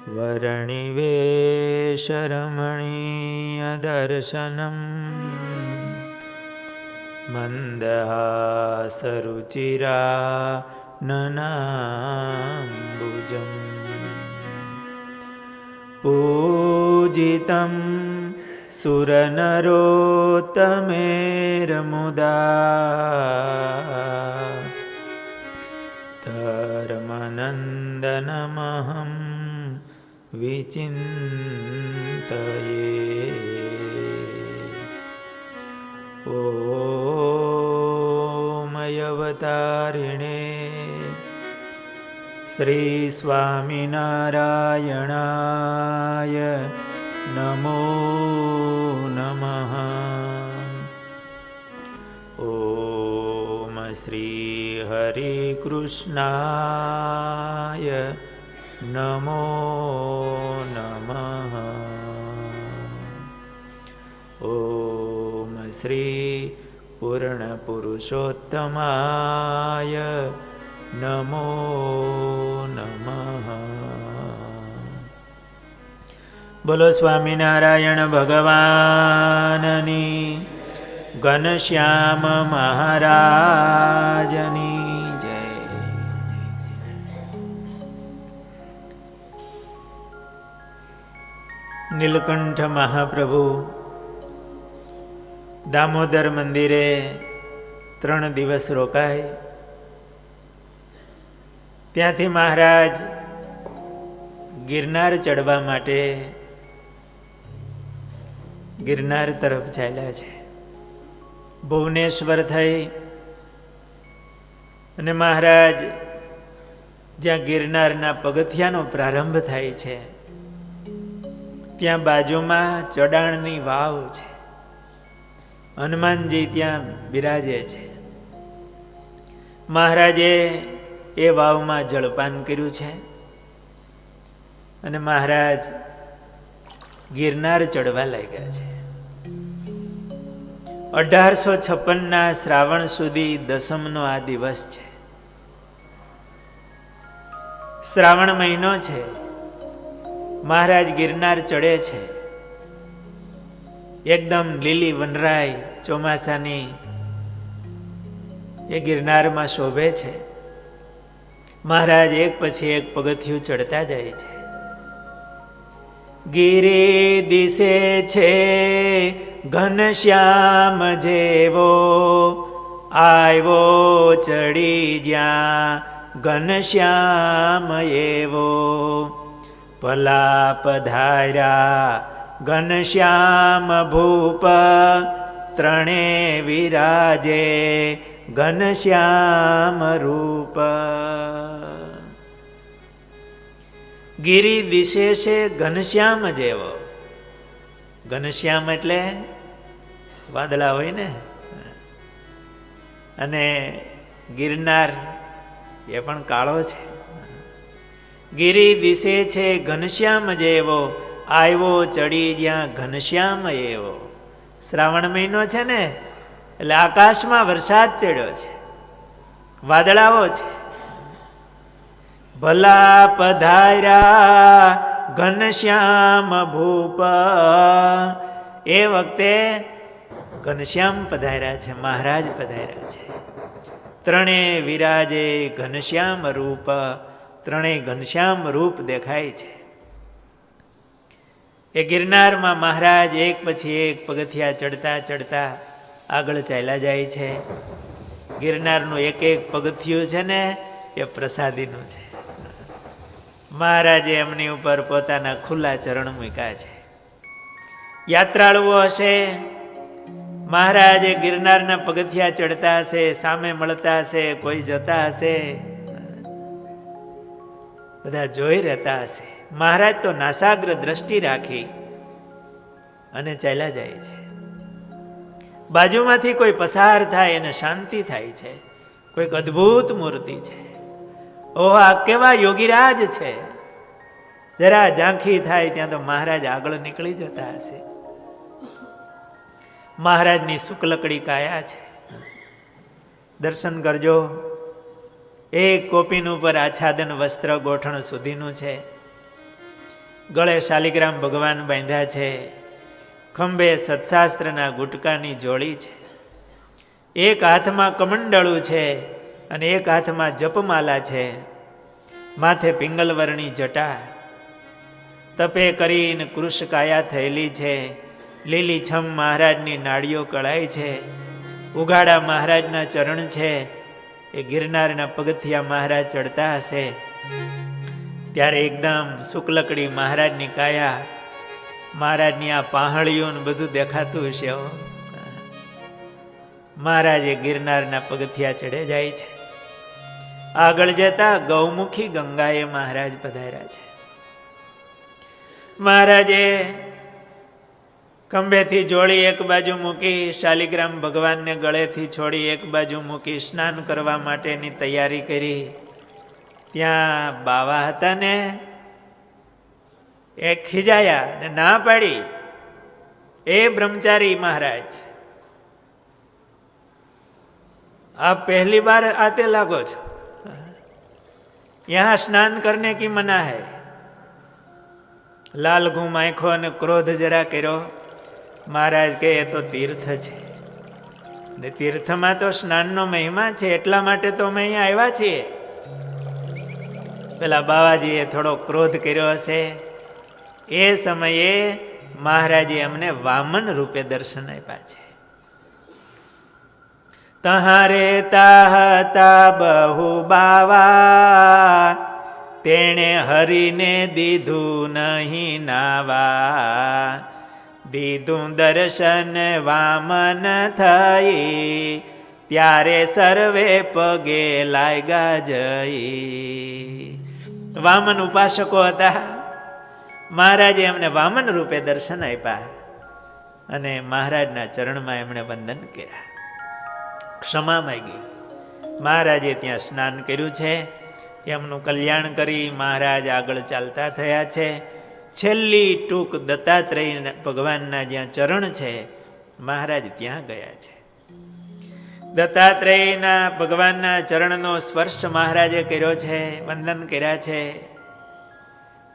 वर्णिवेशरमणीयदर्शनम् मन्दहासरुचिराननाम्बुजम् पूजितं सुरनरोत्तमेर्मुदा धर्मनन्दनमहं विचिन्तये। ॐ अवतारिणे श्री स्वामिनारायणाय नमो नमः। ॐ श्री हरे कृष्णाय नमो नमः। ॐ श्री पूर्णपुरुषोत्तमाय नमो नमः। बोलो स्वामिनारायण भगवाननी, घनश्याम महाराजनी जय। નીલકંઠ મહાપ્રભુ દામોદર મંદિરે 3 દિવસ રોકાય. ત્યાંથી મહારાજ ગિરનાર ચડવા માટે ગિરનાર તરફ ચાલ્યા છે. ભુવનેશ્વર થઈ અને મહારાજ જ્યાં ગિરનારના પગથિયાનો પ્રારંભ થાય છે ત્યાં બાજુમાં ચડાણની વાવ છે. હનુમાનજી ત્યાં બિરાજે છે. મહારાજે એ વાવમાં જળપાન કર્યું છે અને મહારાજ ગિરનાર ચડવા લાગ્યા છે. 1856ના શ્રાવણ સુધી 10મનો આ દિવસ છે. શ્રાવણ મહિનો છે. મહારાજ ગિરનાર ચડે છે. એકદમ લીલી વનરાય ચોમાસાની એ ગિરનારમાં શોભે છે. મહારાજ એક પછી એક પગથિયું ચડતા જાય છે. ગિરી દિશે છે ઘનશ્યામ જેવો, આવ્યો ચડી જ્યાં ઘનશ્યામ એવો. ભલા પધાર્યા ઘનશ્યામ ભૂપ, ત્રણે વિરાજે ઘનશ્યામ રૂપ. ગિરી દિશે છે ઘનશ્યામ જેવો. ઘનશ્યામ એટલે વાદળા હોય ને, અને ગિરનાર એ પણ કાળો છે. ગિરી દિશે છે ઘનશ્યામ જેવો, આવ્યો ચડી જ્યાં ઘનશ્યામ એવો. શ્રાવણ મહિનો છે ને એટલે આકાશમાં વરસાદ ચડ્યો છે, વાદળાઓ છે. ભલા પધાર્યા ઘનશ્યામ ભૂપ. એ વખતે ઘનશ્યામ પધાર્યા છે, મહારાજ પધાર્યા છે. ત્રણે વિરાજે ઘનશ્યામ રૂપ, ત્રણે ઘનશ્યામ રૂપ દેખાય છે. એ ગિરનારમાં મહારાજ એક પછી એક પગથિયા ચડતા ચડતા આગળ ચાલ્યા જાય છે. ગિરનારનું એક એક પગથિયું છે ને એ પ્રસાદીનું છે. મહારાજે એમની ઉપર પોતાના ખુલ્લા ચરણ મૂક્યા છે. યાત્રાળુઓ હશે, મહારાજે ગિરનારના પગથિયા ચડતા હશે, સામે મળતા હશે, કોઈ જતા હશે, બધા જોઈ રહેતા હશે. મહારાજ તો નાસાગ્ર દ્રષ્ટિ રાખી અને ચાલ્યા જાય છે. બાજુમાંથી કોઈ પસાર થાય અને શાંતિ થાય છે. કોઈક અદ્ભુત મૂર્તિ છે. ઓહ, આ કેવા યોગીરાજ છે. જરા ઝાંખી થાય ત્યાં તો મહારાજ આગળ નીકળી જતા હશે. મહારાજની શુક્લકડી કાયા છે, દર્શન કરજો. એક કોપીન ઉપર આચ્છાદન વસ્ત્ર ગોઠણ સુધીનું છે. ગળે શાલિગ્રામ ભગવાન બાંધ્યા છે, ખંભે સત્શાસ્ત્રના ગુટકાની જોડી છે, એક હાથમાં કમંડળું છે અને એક હાથમાં જપમાલા છે, માથે પિંગલવર્ણી જટા, તપે કરીને કૃશકાયા થયેલી છે, લીલીછમ મહારાજની નાડીઓ કળાય છે, ઉઘાડા મહારાજના ચરણ છે. એ ગિરનારના પગથિયા મહારાજ ચડતા હશે ત્યારે એકદમ શુક્લકડી મહારાજની કાયા, મહારાજની આ પાહળીઓ બધું દેખાતું હશે. મહારાજ એ ગિરનારના પગથિયા ચડે જાય છે. આગળ જતા ગૌમુખી ગંગાએ મહારાજ પધાર્યા છે. મહારાજે ખંભેથી જોડી એક બાજુ મૂકી, શાલિગ્રામ ભગવાનને ગળેથી છોડી એક બાજુ મૂકી સ્નાન કરવા માટેની તૈયારી કરી. ત્યાં બાવા હતા ને એ ખીજાયા ને ના પાડી. એ બ્રહ્મચારી મહારાજ, आप पहली बार आते लागो છો, यहाँ स्नान करने की मना है. लाल घूम आंखो અને ક્રોધ જરા કર્યો. મહારાજ કહે એ તો તીર્થ છે ને તીર્થમાં તો સ્નાનનો મહિમા છે, એટલા માટે તો અમે અહીંયા આવ્યા છીએ. પેલા બાવાજીએ થોડો ક્રોધ કર્યો હશે. એ સમયે મહારાજે અમને વામન રૂપે દર્શન આપ્યા છે. તહારે તાહતા બહુ બાવા, તેણે હરીને દીધું નહીં નાવા. દીધું દર્શન વામન થઈ, ત્યારે સર્વે પગે લાગ્યા જઈ. વામન ઉપાસકો હતા. મહારાજે એમને વામન રૂપે દર્શન આપ્યા અને મહારાજના ચરણમાં એમણે વંદન કર્યા, ક્ષમા માંગી. મહારાજે ત્યાં સ્નાન કર્યું છે, એમનું કલ્યાણ કરી મહારાજ આગળ ચાલતા થયા છે. છેલ્લી ટૂંક દત્તાત્રેય ભગવાનના જ્યાં ચરણ છે, મહારાજ ત્યાં ગયા છે. દત્તાત્રેયના ભગવાનના ચરણનો સ્પર્શ મહારાજે કર્યો છે, વંદન કર્યા છે.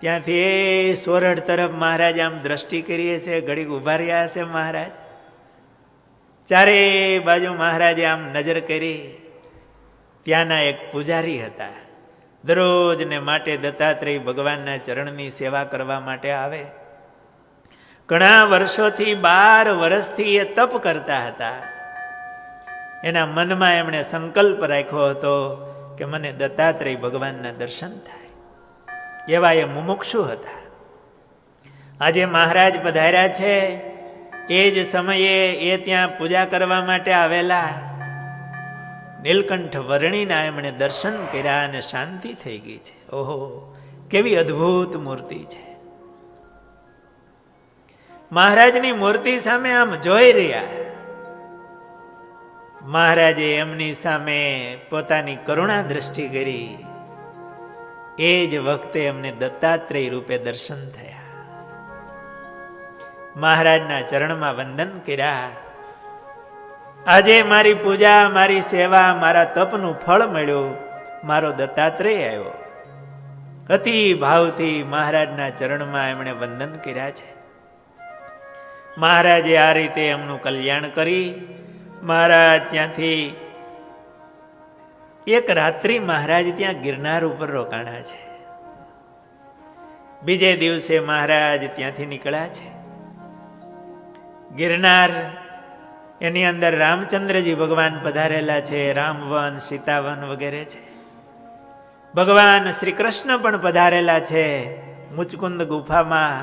ત્યાંથી એ સોરઠ તરફ મહારાજ આમ દ્રષ્ટિ કરીએ છે, ઘડીક ઉભા રહ્યા છે મહારાજ. ચારે બાજુ મહારાજે આમ નજર કરી. ત્યાંના એક પૂજારી હતા, દરરોજ ને માટે દત્તાત્રેય ભગવાનના ચરણની સેવા કરવા માટે આવે. ઘણા વર્ષોથી 12 વર્ષથી એ તપ કરતા હતા. એના મનમાં એમણે સંકલ્પ રાખ્યો હતો કે મને દત્તાત્રેય ભગવાનના દર્શન થાય. એવા એ મુમુક્ષુ હતા. આજે મહારાજ પધાર્યા છે. એ જ સમયે એ ત્યાં પૂજા કરવા માટે આવેલા. નીલકંઠ વર્ણીના એમણે દર્શન કર્યા અને શાંતિ થઈ ગઈ છે. ઓહો, કેવી અદ્ભુત મૂર્તિ છે. મહારાજની મૂર્તિ સામે આમ જોઈ રહ્યા. મહારાજે એમની સામે પોતાની કરુણા દ્રષ્ટિ કરી. એ જ વખતે એમને દત્તાત્રેય રૂપે દર્શન થયા. મહારાજના ચરણમાં વંદન કર્યા. આજે મારી પૂજા, મારી સેવા, મારા તપનું ફળ મળ્યું. મારો દત્તાત્રેય આવ્યો. અતિ ભાવથી મહારાજના ચરણમાં એમણે વંદન કર્યા છે. મહારાજે આ રીતે એમનું કલ્યાણ કરી. મહારાજ ત્યાંથી એક રાત્રિ મહારાજ ત્યાં ગિરનાર ઉપર રોકાણા છે. બીજે દિવસે મહારાજ ત્યાંથી નીકળ્યા છે. ગિરનાર એની અંદર રામચંદ્રજી ભગવાન પધારેલા છે. રામવન, સીતાવન વગેરે છે. ભગવાન શ્રી કૃષ્ણ પણ પધારેલા છે. મુચકુંદ ગુફામાં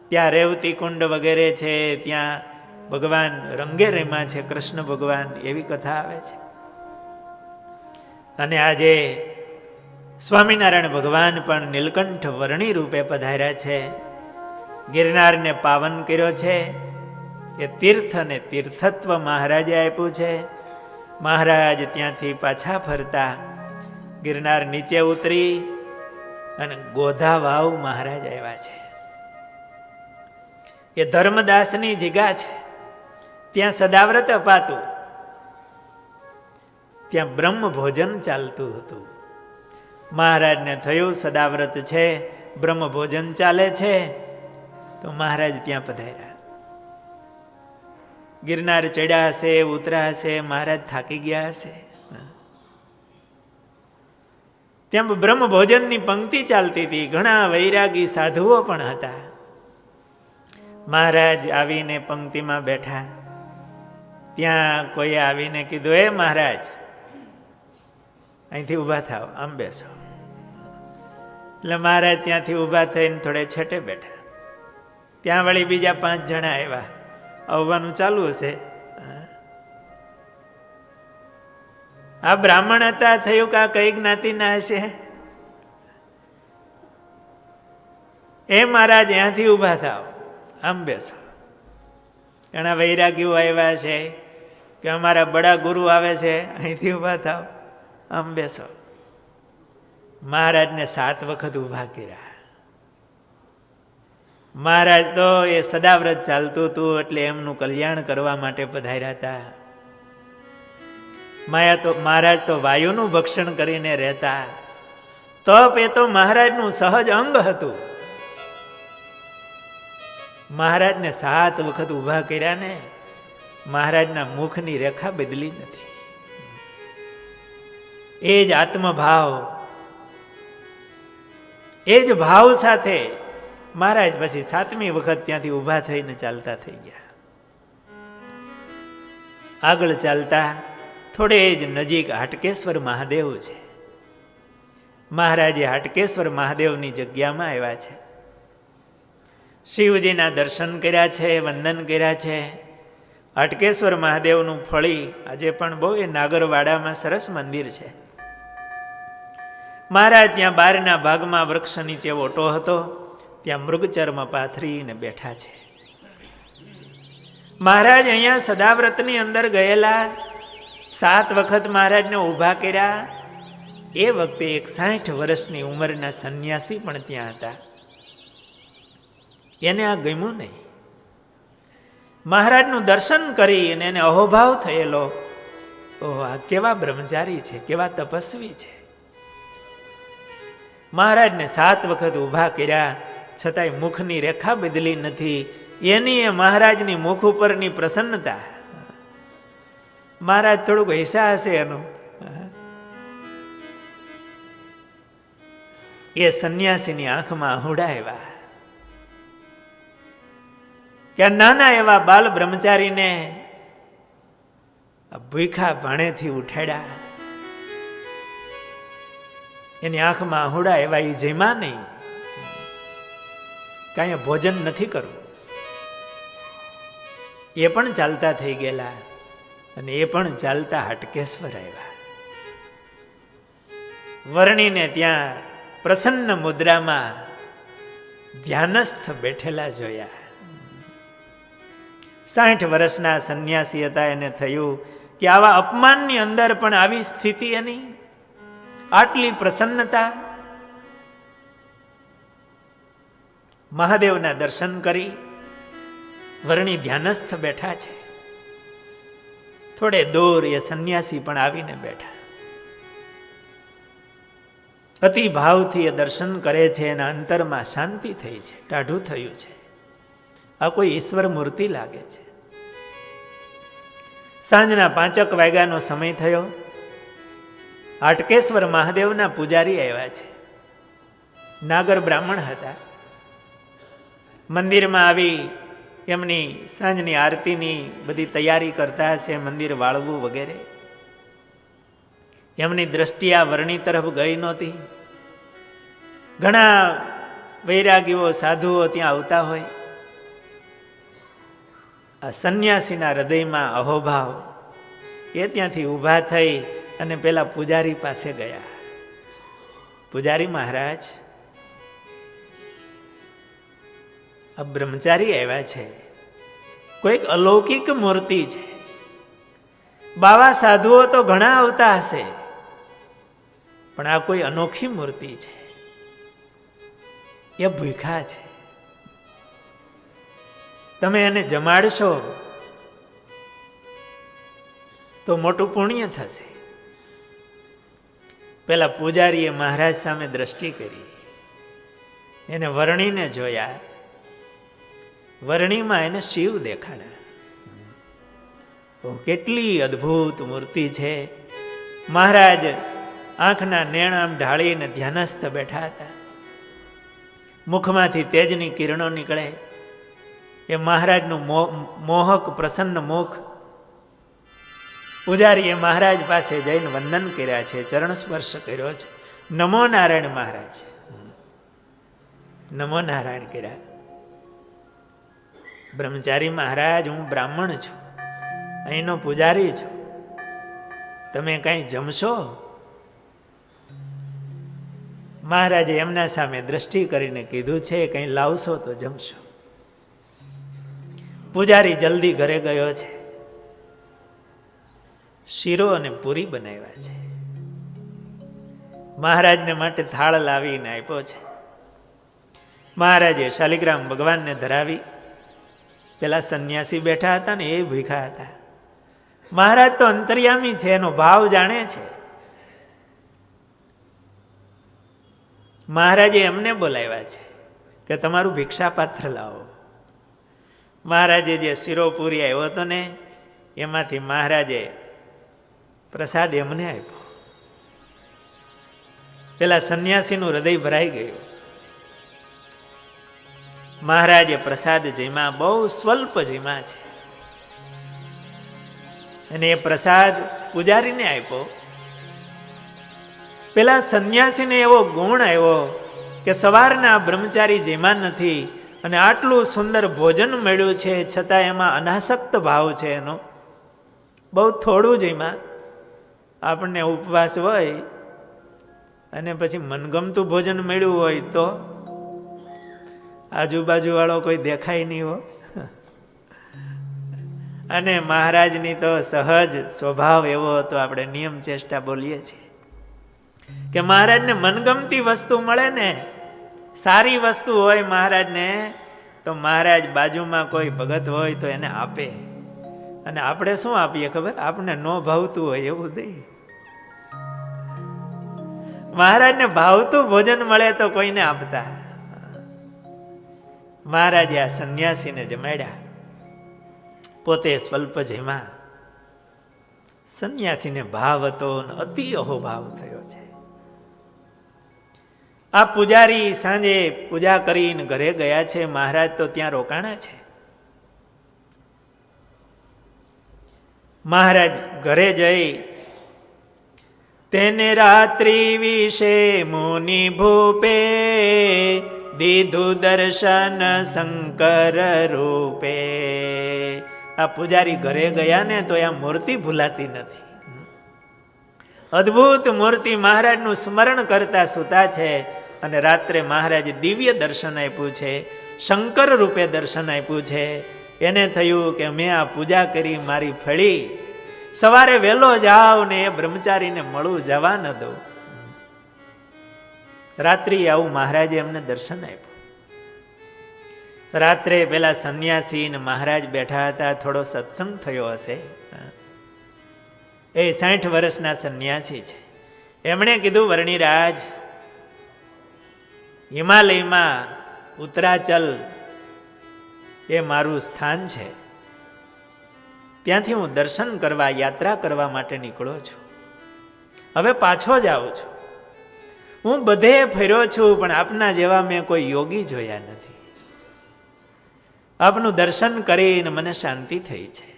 ત્યાં રેવતી કુંડ વગેરે છે. ત્યાં ભગવાન રંગે રેમાં છે કૃષ્ણ ભગવાન, એવી કથા આવે છે. અને આજે સ્વામિનારાયણ ભગવાન પણ નીલકંઠ વર્ણી રૂપે પધાર્યા છે. ગિરનારને પાવન કર્યો છે. એ તીર્થ અને તીર્થત્વ મહારાજે આપ્યું છે. મહારાજ ત્યાંથી પાછા ફરતા ગિરનાર નીચે ઉતરી અને ગોધા વાવ મહારાજ આવ્યા છે. એ ધર્મદાસની જગ્યા છે. ત્યાં સદાવ્રત અપાતું. ત્યાં બ્રહ્મ ભોજન ચાલતું હતું. મહારાજને થયું સદાવ્રત છે, બ્રહ્મ ભોજન ચાલે છે તો મહારાજ ત્યાં પધાર્યા. ગિરનાર ચડ્યા હશે, ઉતર્યા હશે, મહારાજ થાકી ગયા હશે. ત્યાં બ્રહ્મ ભોજનની પંક્તિ ચાલતી હતી. ઘણા વૈરાગી સાધુઓ પણ હતા. મહારાજ આવીને પંક્તિમાં બેઠા. ત્યાં કોઈએ આવીને કીધું, એ મહારાજ અહીંથી ઊભા થાવ, આમ બેસો. એટલે મહારાજ ત્યાંથી ઊભા થઈને થોડે છેટે બેઠા. ત્યાં વળી બીજા 5 જણા આવ્યા. આવવાનું ચાલુ હશે. આ બ્રાહ્મણ હતા, થયું કે આ કઈ જ્ઞાતિના હશે. એ મહારાજ અહીંયાથી ઊભા થાવ, આમ બેસો. ઘણા વૈરાગીઓ આવ્યા છે કે અમારા બડા ગુરુ આવે છે, અહીંથી ઊભા થાવ, આમ બેસો. મહારાજને 7 વખત ઊભા કર્યા. મહારાજ તો એ સદાવ્રત ચાલતું હતું એટલે એમનું કલ્યાણ કરવા માટે પધાર્યા હતા. મહારાજ તો વાયુનું ભક્ષણ કરીને રહેતા. તપ એ તો મહારાજનું સહજ અંગ હતું. મહારાજને 7 વખત ઊભા કર્યા ને મહારાજના મુખની રેખા બદલી નથી. એ જ આત્મભાવ, એ જ ભાવ સાથે મહારાજ પછી 7મી વખત ત્યાંથી ઊભા થઈને ચાલતા થઈ ગયા. આગળ ચાલતા થોડે જ નજીક હાટકેશ્વર મહાદેવ છે. મહારાજે હાટકેશ્વર મહાદેવની જગ્યામાં આવ્યા છે. શિવજીના દર્શન કર્યા છે, વંદન કર્યા છે. હાટકેશ્વર મહાદેવનું ફળી આજે પણ બહુ એ નાગરવાડામાં સરસ મંદિર છે. મહારાજ ત્યાં બહારના ભાગમાં વૃક્ષ નીચે ઓટો હતો, ત્યાં મૃગચર્મ પાથરીને બેઠા છે. મહારાજ અહીંયા સદાવ્રતની અંદર ગયેલા 7 વખત મહારાજને ઊભા કર્યા. એ વખતે એક 60 વર્ષની ઉંમરના સંન્યાસી પણ ત્યાં હતા. એને આ ગમ્યું નહીં. મહારાજનું દર્શન કરી અને એને અહોભાવ થયેલો, ઓહ, આ કેવા બ્રહ્મચારી છે, કેવા તપસ્વી છે. મહારાજને 7 વખત ઊભા કર્યા છતાંય મુખની રેખા બદલી નથી. એની એ મહારાજની મુખ ઉપરની પ્રસન્નતા. મહારાજ થોડુંક હૈસા હશે એનું. એ સંન્યાસીની આંખમાં આહુડા આવ્યા કે નાના એવા બાલ બ્રહ્મચારીને ભૂખા ભાણેથી ઉઠાડ્યા. એની આંખમાં આહુડા એવા, એ જેમાં નહીં, કાંઈ ભોજન નથી કરવું. એ પણ ચાલતા થઈ ગયેલા અને એ પણ ચાલતા હાટકેશ્વર આવ્યા. વર્ણીને ત્યાં પ્રસન્ન મુદ્રામાં ધ્યાનસ્થ બેઠેલા જોયા. 60 વર્ષના સંન્યાસી હતા. એને થયું કે આવા અપમાનની અંદર પણ આવી સ્થિતિ એની, આટલી પ્રસન્નતા. મહાદેવના દર્શન કરી વર્ણી ધ્યાનસ્થ બેઠા છે. થોડે દૂર એ સંન્યાસી પણ આવીને બેઠા. અતિ ભાવથી એ દર્શન કરે છે. એના અંતરમાં શાંતિ થઈ છે, ટાઢું થયું છે. આ કોઈ ઈશ્વર મૂર્તિ લાગે છે. સાંજના 5 વાગ્યાનો સમય થયો. હાટકેશ્વર મહાદેવના પૂજારી આવ્યા છે. નાગર બ્રાહ્મણ હતા. મંદિરમાં આવી એમની સાંજની આરતીની બધી તૈયારી કરતા હશે, મંદિર વાળવું વગેરે. એમની દ્રષ્ટિ આ વર્ણી તરફ ગઈ નહોતી. ઘણા વૈરાગીઓ સાધુઓ ત્યાં આવતા હોય. આ સંન્યાસીના હૃદયમાં અહોભાવ. એ ત્યાંથી ઊભા થઈ અને પેલા પૂજારી પાસે ગયા. પૂજારી મહારાજ, આ બ્રહ્મચારી આવ્યા છે, કોઈક અલૌકિક મૂર્તિ છે. બાવા સાધુઓ તો ઘણા આવતા હશે, પણ આ કોઈ અનોખી મૂર્તિ છે. એ ભૂખા છે. તમે એને જમાડશો તો મોટું પુણ્ય થશે. પેલા પૂજારીએ મહારાજ સામે દ્રષ્ટિ કરી એને વર્ણીને જોયા. વર્ણીમાં એને શિવ દેખાણા. કેટલી અદ્ભુત મૂર્તિ છે. મહારાજ આંખના નેણામ ઢાળીને ધ્યાનસ્થ બેઠા હતા. મુખમાંથી તેજની કિરણો નીકળે. એ મહારાજનું મોહક પ્રસન્ન મુખ. પૂજારીએ મહારાજ પાસે જઈને વંદન કર્યા છે, ચરણ સ્પર્શ કર્યો છે. નમો નારાયણ મહારાજ, નમો નારાયણ કર્યા. બ્રહ્મચારી મહારાજ, હું બ્રાહ્મણ છું, અહીંનો પૂજારી છું, તમે કઈ જમશો? મહારાજે એમના સામે દ્રષ્ટિ કરીને કીધું છે, કંઈ લાવશો તો જમશો. પૂજારી જલ્દી ઘરે ગયો છે. શીરો અને પૂરી બનાવ્યા છે. મહારાજને માટે થાળ લાવીને આપ્યો છે. મહારાજે શાલિગ્રામ ભગવાનને ધરાવી. પેલા સંન્યાસી બેઠા હતા ને, એ ભૂખ્યા હતા. મહારાજ તો અંતર્યામી છે, એનો ભાવ જાણે છે. મહારાજે એમને બોલાવ્યા છે કે તમારું ભિક્ષાપાત્ર લાવો. મહારાજે જે શીરો પૂરી આવ્યો હતો ને, એમાંથી મહારાજે પ્રસાદ એમને આપ્યો. પેલા સંન્યાસીનું હૃદય ભરાઈ ગયું. મહારાજે પ્રસાદ જેમાં બહુ સ્વલ્પ જેમાં છે, અને એ પ્રસાદ પૂજારીને આપ્યો. પેલા સંન્યાસીને એવો ગુણ આવ્યો કે સવારના બ્રહ્મચારી જેમાં નથી, અને આટલું સુંદર ભોજન મળ્યું છે, છતાં એમાં અનાસક્ત ભાવ છે એનો. બહુ થોડું જેમાં. આપણને ઉપવાસ હોય અને પછી મનગમતું ભોજન મળ્યું હોય તો આજુબાજુ વાળો કોઈ દેખાય નહીં હો. અને મહારાજની તો સહજ સ્વભાવ એવો હતો, આપણે નિયમ ચેષ્ટા બોલીએ છીએ કે મહારાજને મનગમતી વસ્તુ મળે ને, સારી વસ્તુ હોય મહારાજને, તો મહારાજ બાજુમાં કોઈ ભગત હોય તો એને આપે. અને આપણે શું આપીએ ખબર? આપણે ન ભાવતું હોય એવું દઈએ. મહારાજને ભાવતું ભોજન મળે તો કોઈને આપતા. મહારાજે આ સંન્યાસીને જમાડ્યા. પોતે સ્વલ્પ જેમાં. સંન્યાસીને ભાવ હતો, અતિ અહોભાવ થયો છે. આ પૂજારી સાંજે પૂજા કરીને ઘરે ગયા છે. મહારાજ તો ત્યાં રોકાણા છે. મહારાજ ઘરે જઈ તેને રાત્રિ વિશે મુનિ ભૂપે દીધું દર્શન શંકર રૂપે. આ પૂજારી ઘરે ગયા ને તો આ મૂર્તિ ભૂલાતી નથી. અદ્ભુત મૂર્તિ મહારાજનું સ્મરણ કરતા સુતા છે. અને રાત્રે મહારાજે દિવ્ય દર્શન આપ્યું છે, શંકર રૂપે દર્શન આપ્યું છે. એને થયું કે મેં આ પૂજા કરી, મારી ફળી, સવારે વહેલો જાવ ને એ બ્રહ્મચારીને મળું, જવા ન દઉં. રાત્રિ આવું મહારાજે એમને દર્શન આપ્યું. રાત્રે પેલા સંન્યાસી ને મહારાજ બેઠા હતા, થોડો સત્સંગ થયો હશે. એ 60 વર્ષના સંન્યાસી છે. એમણે કીધું, વર્ણિરાજ, હિમાલયમાં ઉત્તરાચલ એ મારું સ્થાન છે. ત્યાંથી હું દર્શન કરવા, યાત્રા કરવા માટે નીકળ્યો છું. હવે પાછો જ આવું છું. હું બધે ફર્યો છું, પણ આપના જેવા મેં કોઈ યોગી જોયા નથી. આપનું દર્શન કરીને મને શાંતિ થઈ છે.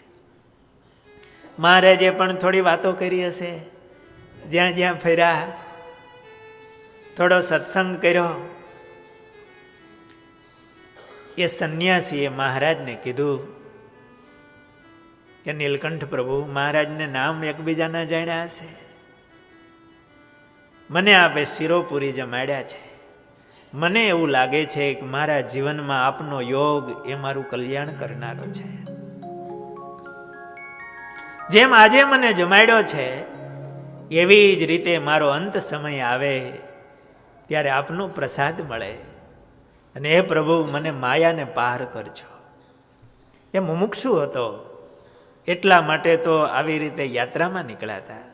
મહારાજે પણ થોડી વાતો કરી હશે, જ્યાં જ્યાં ફર્યા, થોડો સત્સંગ કર્યો. એ સંન્યાસીએ મહારાજને કીધું કે નીલકંઠ પ્રભુ, મહારાજને નામ એકબીજાના જાણ્યા હશે, મને આપે શિરોપુરી જમાડ્યા છે. મને એવું લાગે છે કે મારા જીવનમાં આપનો યોગ એ મારું કલ્યાણ કરનારો છે. જેમ આજે મને જમાડ્યો છે, એવી જ રીતે મારો અંત સમય આવે ત્યારે આપનો પ્રસાદ મળે. અને હે પ્રભુ, મને માયાને પાર કરજો. એ મુમુક્ષુ હતો, એટલા માટે તો આવી રીતે યાત્રામાં નીકળ્યા હતા.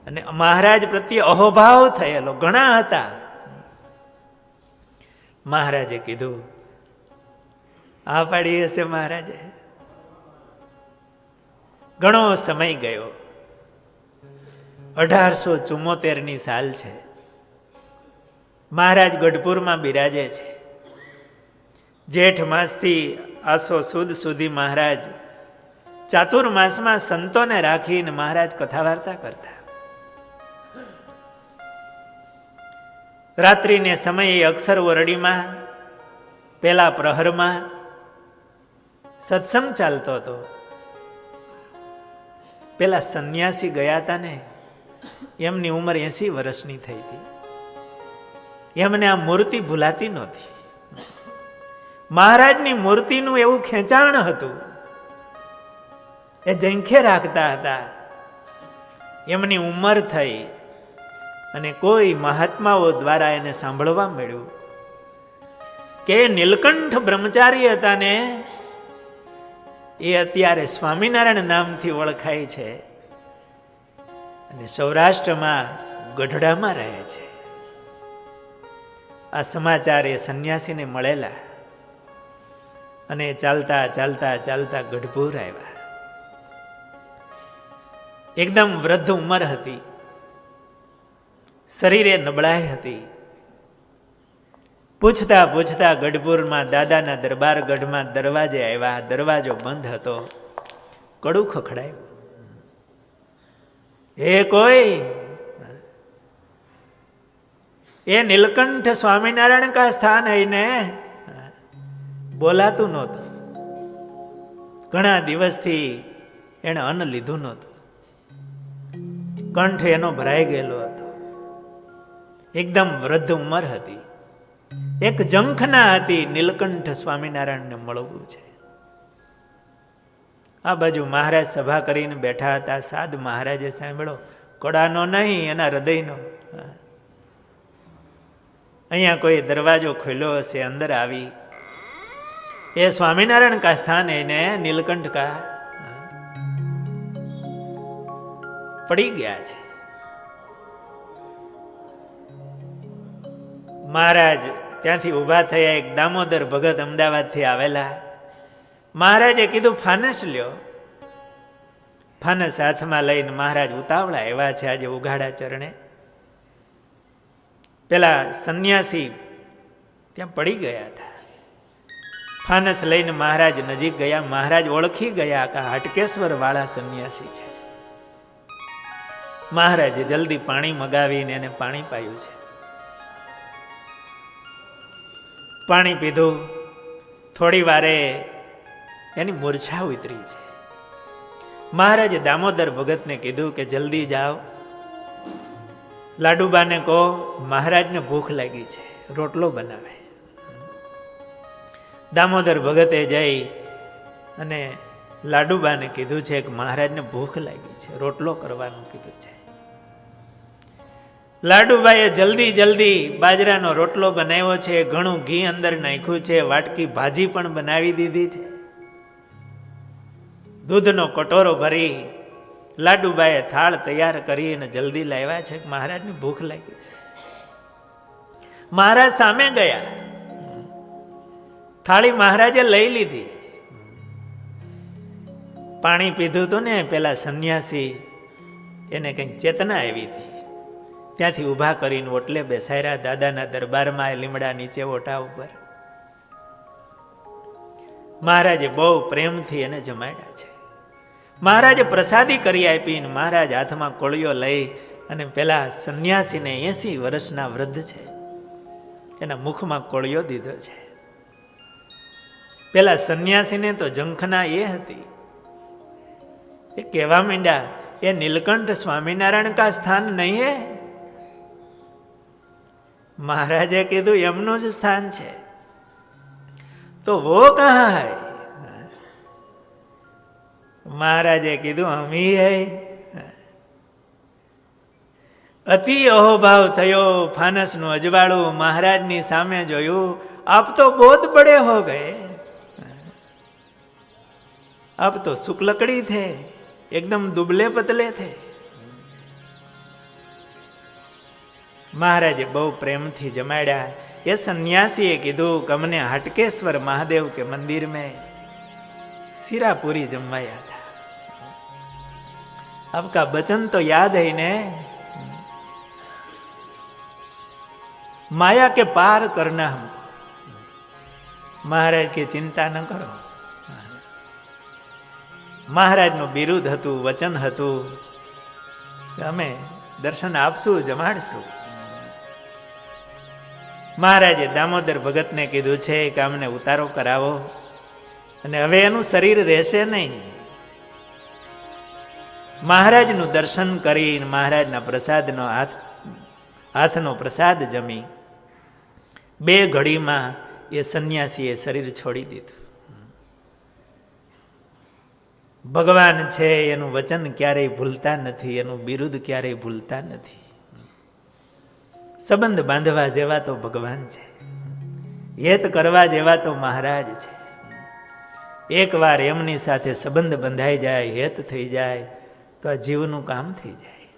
અને મહારાજ પ્રત્યે અહોભાવ થયેલો ઘણા હતા. મહારાજે કીધું, આ પાડી હશે મહારાજે. ઘણો સમય ગયો. 1874ની સાલ છે. મહારાજ ગઢપુરમાં બિરાજે છે. જેઠ માસથી આસો સુદ સુધી મહારાજ ચાતુર્માસમાં સંતોને રાખીને મહારાજ કથા વાર્તા કરતા. રાત્રિને સમયે અક્ષર ઓરડીમાં પેલા પ્રહરમાં સત્સંગ ચાલતો હતો. પેલા સંન્યાસી ગયા હતા ને, એમની ઉંમર 80 વર્ષની થઈ હતી. એમને આ મૂર્તિ ભૂલાતી નહોતી. મહારાજની મૂર્તિનું એવું ખેંચાણ હતું, એ ઝંખે રાખતા હતા. એમની ઉંમર થઈ અને કોઈ મહાત્માઓ દ્વારા એને સાંભળવા મળ્યું કે નીલકંઠ બ્રહ્મચારી હતા ને, એ અત્યારે સ્વામિનારાયણ નામથી ઓળખાય છે અને સૌરાષ્ટ્રમાં ગઢડામાં રહે છે. આ સમાચાર એ સંન્યાસીને મળેલા અને ચાલતા ચાલતા ચાલતા ગઢપુર આવ્યા. એકદમ વૃદ્ધ ઉંમર હતી, શરીરે નબળાઈ હતી. પૂછતા પૂછતા ગઢપુરમાં દાદાના દરબાર ગઢમાં દરવાજે આવ્યા. દરવાજો બંધ હતો. કડું ખખડાયું. એ કોઈ? એ નીલકંઠ સ્વામિનારાયણ કા સ્થાન હૈ ને? બોલાતું નહોતું. ઘણા દિવસથી એને અન્ન લીધું નહોતું. કંઠ એનો ભરાઈ ગયેલો હતો. એકદમ વૃદ્ધ ઉંમર હતી. એક ઝંખના હતી, નીલકંઠ સ્વામિનારાયણને મળવું છે. આ બાજુ મહારાજ સભા કરીને બેઠા હતા. સાદ મહારાજે સાંભળ્યો, કડાનો નહીં, એના હૃદયનો. અહીંયા કોઈ દરવાજો ખોલ્યો હશે, અંદર આવી. એ સ્વામિનારાયણ કા સ્થાન એને નીલકંઠ કા. પડી ગયા છે. મહારાજ ત્યાંથી ઊભા થયા. એક દામોદર ભગત અમદાવાદથી આવેલા. મહારાજે કીધું, ફાનસ લ્યો. ફાનસ હાથમાં લઈને મહારાજ ઉતાવળા એવા છે આજે ઉઘાડા ચરણે. પેલા સંન્યાસી ત્યાં પડી ગયા હતા. ફાનસ લઈને મહારાજ નજીક ગયા. મહારાજ ઓળખી ગયા કે હાટકેશ્વર વાળા સંન્યાસી છે. મહારાજે જલ્દી પાણી મગાવીને એને પાણી પાયું છે. પાણી પીધું. થોડી વારે એની મૂર્છા ઉતરી છે. મહારાજે દામોદર ભગતને કીધું કે જલ્દી જાઓ, લાડુબાને કહો મહારાજને ભૂખ લાગી છે, રોટલો બનાવે. દામોદર ભગતે જઈ અને લાડુબાને કીધું છે કે મહારાજને ભૂખ લાગી છે, રોટલો કરવાનું કીધું છે. લાડુબાઈએ જલ્દી જલ્દી બાજરાનો રોટલો બનાવ્યો છે. ઘણું ઘી અંદર નાખ્યું છે. વાટકી ભાજી પણ બનાવી દીધી છે. દૂધનો કટોરો ભરી લાડુબાઈએ થાળ તૈયાર કરીને જલ્દી લાવ્યા છે. મહારાજને ભૂખ લાગી છે. મહારાજ સામે ગયા. થાળી મહારાજે લઈ લીધી. પાણી પીધું હતું ને, પેલા સંન્યાસી એને કંઈક ચેતના આવી હતી. ત્યાંથી ઊભા કરીને ઓટલે બેસાડ્યા. દાદાના દરબારમાં લીમડા નીચે ઓટા ઉપર. મહારાજે બહુ પ્રેમથી એને જમાડ્યા છે. મહારાજે પ્રસાદી કરી આપીને મહારાજ હાથમાં કોળિયો લઈ અને પેલા સંન્યાસીને 80 વર્ષના વૃદ્ધ છે, એના મુખમાં કોળિયો દીધો છે. પેલા સંન્યાસીને તો ઝંખના એ હતી. એ કહેવા માંડ્યા, એ નીલકંઠ સ્વામિનારાયણ કા સ્થાન નહીં હે? મહારાજે કીધું એમનું જ સ્થાન છે. તો વો કહા હૈ? મહારાજે કીધું હમી હૈ. અતિ અહોભાવ થયો. ફાનસનું અજવાળું મહારાજની સામે જોયું. આપ તો બહોત બડે હો ગયે, આપ તો શુક્લકડી થે, એકદમ દુબલે પતલે થે. મહારાજે બહુ પ્રેમથી જમાડ્યા. એ સન્યાસીએ કીધું કે અમને હાટકેશ્વર મહાદેવ કે મંદિર में सिरापूरी जमवाया था। आपका बचन तो याद है ने, माया के पार करना हमको। महाराज की चिंता न करो। महाराज નું બિરુદ હતું, વચન હતું કે અમે દર્શન આપશું, જમાડશું. મહારાજે દામોદર ભગતને કીધું છે કે અમને ઉતારો કરાવો અને હવે એનું શરીર રહેશે નહીં. મહારાજનું દર્શન કરીને મહારાજના પ્રસાદનો હાથનો પ્રસાદ જમી 2 ઘડીમાં એ સંન્યાસીએ શરીર છોડી દીધું. ભગવાન છે એનું વચન ક્યારેય ભૂલતા નથી, એનું બિરુદ ક્યારેય ભૂલતા નથી. સંબંધ બાંધવા જેવા તો ભગવાન છે, હેત કરવા જેવા તો મહારાજ છે. એકવાર એમની સાથે સંબંધ બંધાઈ જાય, હેત થઈ જાય તો આ જીવનું કામ થઈ જાય.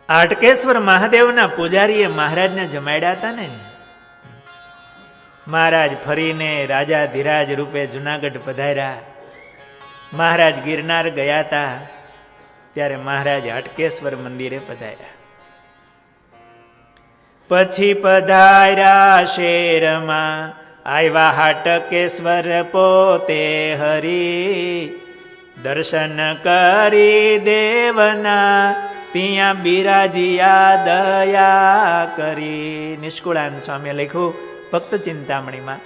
હાટકેશ્વર મહાદેવના પૂજારીએ મહારાજને જમાડ્યા હતા ને. મહારાજ ફરીને રાજા ધીરાજ રૂપે જુનાગઢ પધાર્યા. મહારાજ ગિરનાર ગયા હતા ત્યારે મહારાજ હાટકેશ્વર મંદિરે પધાર્યા. પછી પધાર્યા શેરમાં, આવ્યા હાટકેશ્વર પોતે હરી. દર્શન કરી દેવના ત્યાં બિરાજિયા દયા કરી. નિષ્કુળાનંદ સ્વામીએ લખ્યું ભક્ત ચિંતામણીમાં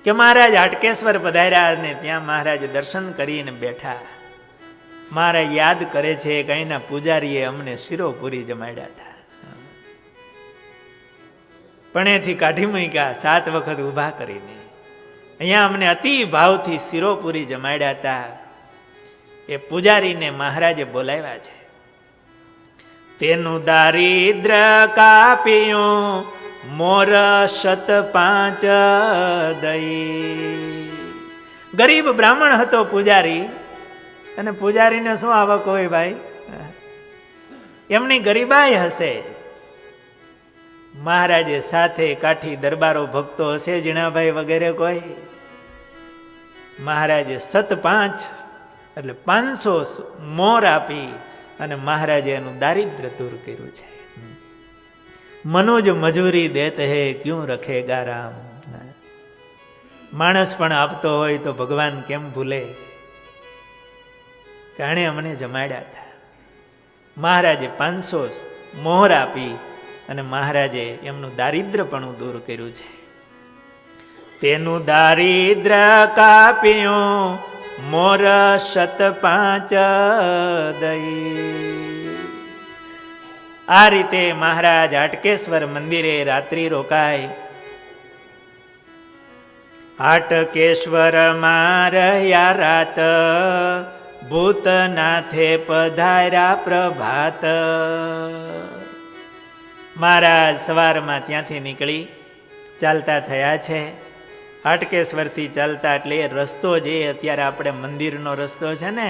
કે મહારાજ હાટકેશ્વર પધાર્યા અને ત્યાં મહારાજ દર્શન કરીને બેઠા. મહારાજ યાદ કરે છે કે અહીંના પૂજારીએ અમને શિરોપુરી જમાડ્યા હતા. પણેથી કાઢી મૂક્યા 7 વખત ઊભા કરીને. અહીંયા અમને અતિ ભાવથી શિરોપુરી જમાડ્યા હતા. એ પૂજારીને મહારાજે બોલાવ્યા છે. તેનું દારિદ્ર કાપ્યું મોર 5 દઈ. ગરીબ બ્રાહ્મણ હતો પૂજારી, અને પૂજારીને શું આવક હોય ભાઈ, એમની ગરીબાઈ હશે. મહારાજે સાથે કાઠી દરબારો ભક્તો હશે, જીણાભાઈ વગેરે કોઈ. મહારાજે 5 એટલે 500 મોર આપી અને મહારાજે એનું દારિદ્ર દૂર કર્યું છે. મનોજ મજૂરી દેત હે ક્યું રખેગા રામ. માણસ પણ આપતો હોય તો ભગવાન કેમ ભૂલે. કારણે અમને જમાડ્યા હતા. મહારાજે 500 મોહર આપી અને મહારાજે એમનું દારિદ્રપણું દૂર કર્યું છે. તેનું દારિદ્ર કાપ્યું મોર 5 દઈ. આ રીતે મહારાજ હાટકેશ્વર મંદિરે રાત્રિ રોકાય. હાટકેશ્વર માં રહ્યા રાત, ભૂતનાથે પધાર્યા પ્રભાત. મહારાજ સવારમાં ત્યાંથી નીકળી ચાલતા થયા છે. હાટકેશ્વરથી ચાલતા એટલે એ રસ્તો જે અત્યારે આપણે મંદિરનો રસ્તો છે ને,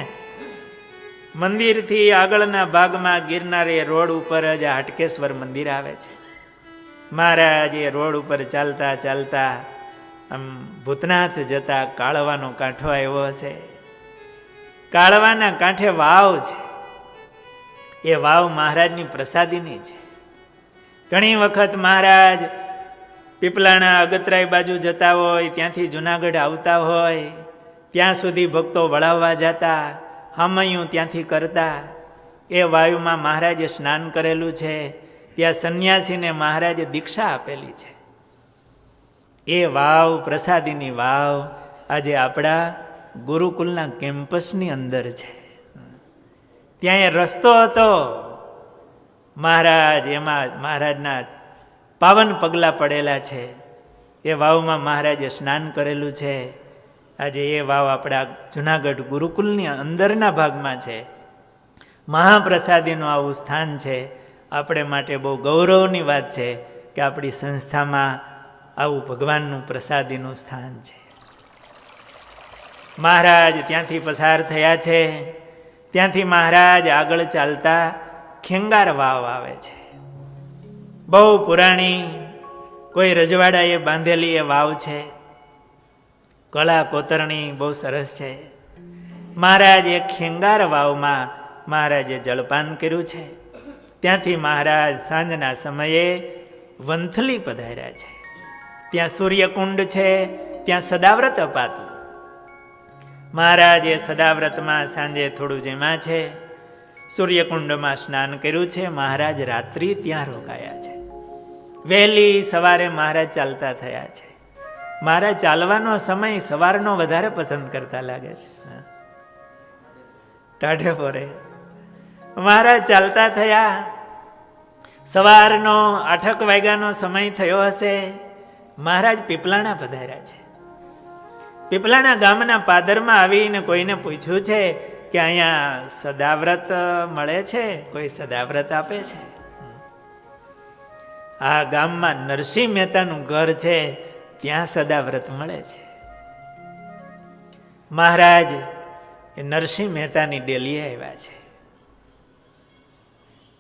મંદિરથી આગળના ભાગમાં ગિરનાર એ રોડ ઉપર જ હાટકેશ્વર મંદિર આવે છે. મહારાજ એ રોડ ઉપર ચાલતા ચાલતા આમ ભૂતનાથ જતા કાળવાનો કાંઠો આવ્યો હશે. કાળવાના કાંઠે વાવ છે. એ વાવ મહારાજની પ્રસાદીની છે. ઘણી વખત મહારાજ પીપલાણા અગતરાય બાજુ જતા હોય, ત્યાંથી જુનાગઢ આવતા હોય, ત્યાં સુધી ભક્તો વળાવવા જતા, હમૈયું ત્યાંથી કરતા. એ વાયુમાં મહારાજે સ્નાન કરેલું છે. ત્યાં સંન્યાસીને મહારાજે દીક્ષા આપેલી છે. એ વાવ, પ્રસાદીની વાવ આજે આપણા ગુરુકુલના કેમ્પસની અંદર છે. ત્યાં એ રસ્તો હતો. મહારાજ એમાં મહારાજના પાવન પગલાં પડેલા છે. એ વાવમાં મહારાજે સ્નાન કરેલું છે. આજે એ વાવ આપણા જુનાગઢ ગુરુકુલની અંદરના ભાગમાં છે. મહાપ્રસાદીનું આવું સ્થાન છે. આપણે માટે બહુ ગૌરવની વાત છે કે આપણી સંસ્થામાં આવું ભગવાનનું પ્રસાદીનું સ્થાન છે. મહારાજ ત્યાંથી પસાર થયા છે. ત્યાંથી મહારાજ આગળ ચાલતા ખેંગાર વાવ આવે છે. બહુ પુરાણી, કોઈ રજવાડાએ બાંધેલી એ વાવ છે. કળા કોતરણી બહુ સરસ છે. મહારાજ એ ખેંગાર વાવમાં મહારાજે જળપાન કર્યું છે. ત્યાંથી મહારાજ સાંજના સમયે વંથલી પધાર્યા છે. ત્યાં સૂર્યકુંડ છે, ત્યાં સદાવ્રત અપાતું. મહારાજે સદાવ્રતમાં સાંજે થોડું જેમાં છે, સૂર્યકુંડમાં સ્નાન કર્યું છે. મહારાજ રાત્રિ ત્યાં રોકાયા છે. વહેલી સવારે મહારાજ ચાલતા થયા છે. મહારાજ ચાલવાનો સમય સવારનો વધારે પસંદ કરતા લાગે છે. ટાઢે પોરે મહારાજ ચાલતા થયા. સવારનો 8 વાગ્યાનો સમય થયો હશે. મહારાજ પીપલાણા પધાર્યા છે. પીપલાણા ગામના પાદરમાં આવીને કોઈને પૂછ્યું છે કે અહીંયા સદાવ્રત મળે છે, કોઈ સદાવ્રત આપે છે? આ ગામમાં નરસિંહ મહેતાનું ઘર છે, ત્યાં સદાવ્રત મળે છે. મહારાજ એ નરસિંહ મહેતાની ડેલીએ આવ્યા છે.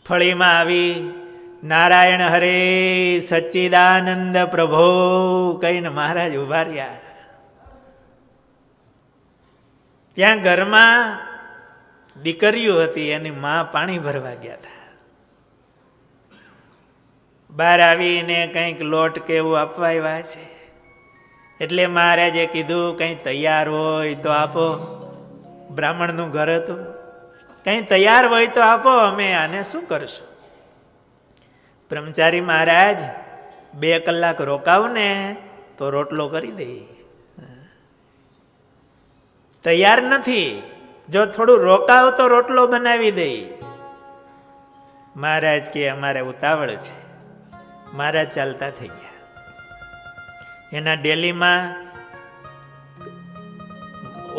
ફળીમાં આવી નારાયણ હરે સચ્ચિદાનંદ પ્રભો કહીને મહારાજ ઉભા રહ્યા. ત્યાં ઘરમાં દીકરીઓ હતી, એની માં પાણી ભરવા ગયા હતા. બહાર આવીને કંઈક લોટ કે એવું આપવા આવ્યા છે. એટલે મહારાજે કીધું કંઈ તૈયાર હોય તો આપો. બ્રાહ્મણનું ઘર હતું. કંઈ તૈયાર હોય તો આપો, અમે આને શું કરશું? બ્રહ્મચારી મહારાજ 2 કલાક રોકાવ ને તો રોટલો કરી દે. તૈયાર નથી, જો થોડું રોકાવ તો રોટલો બનાવી દે. મહારાજ કે અમારે ઉતાવળ છે. મહારાજ ચાલતા થઈ ગયા. એના ડેલીમાં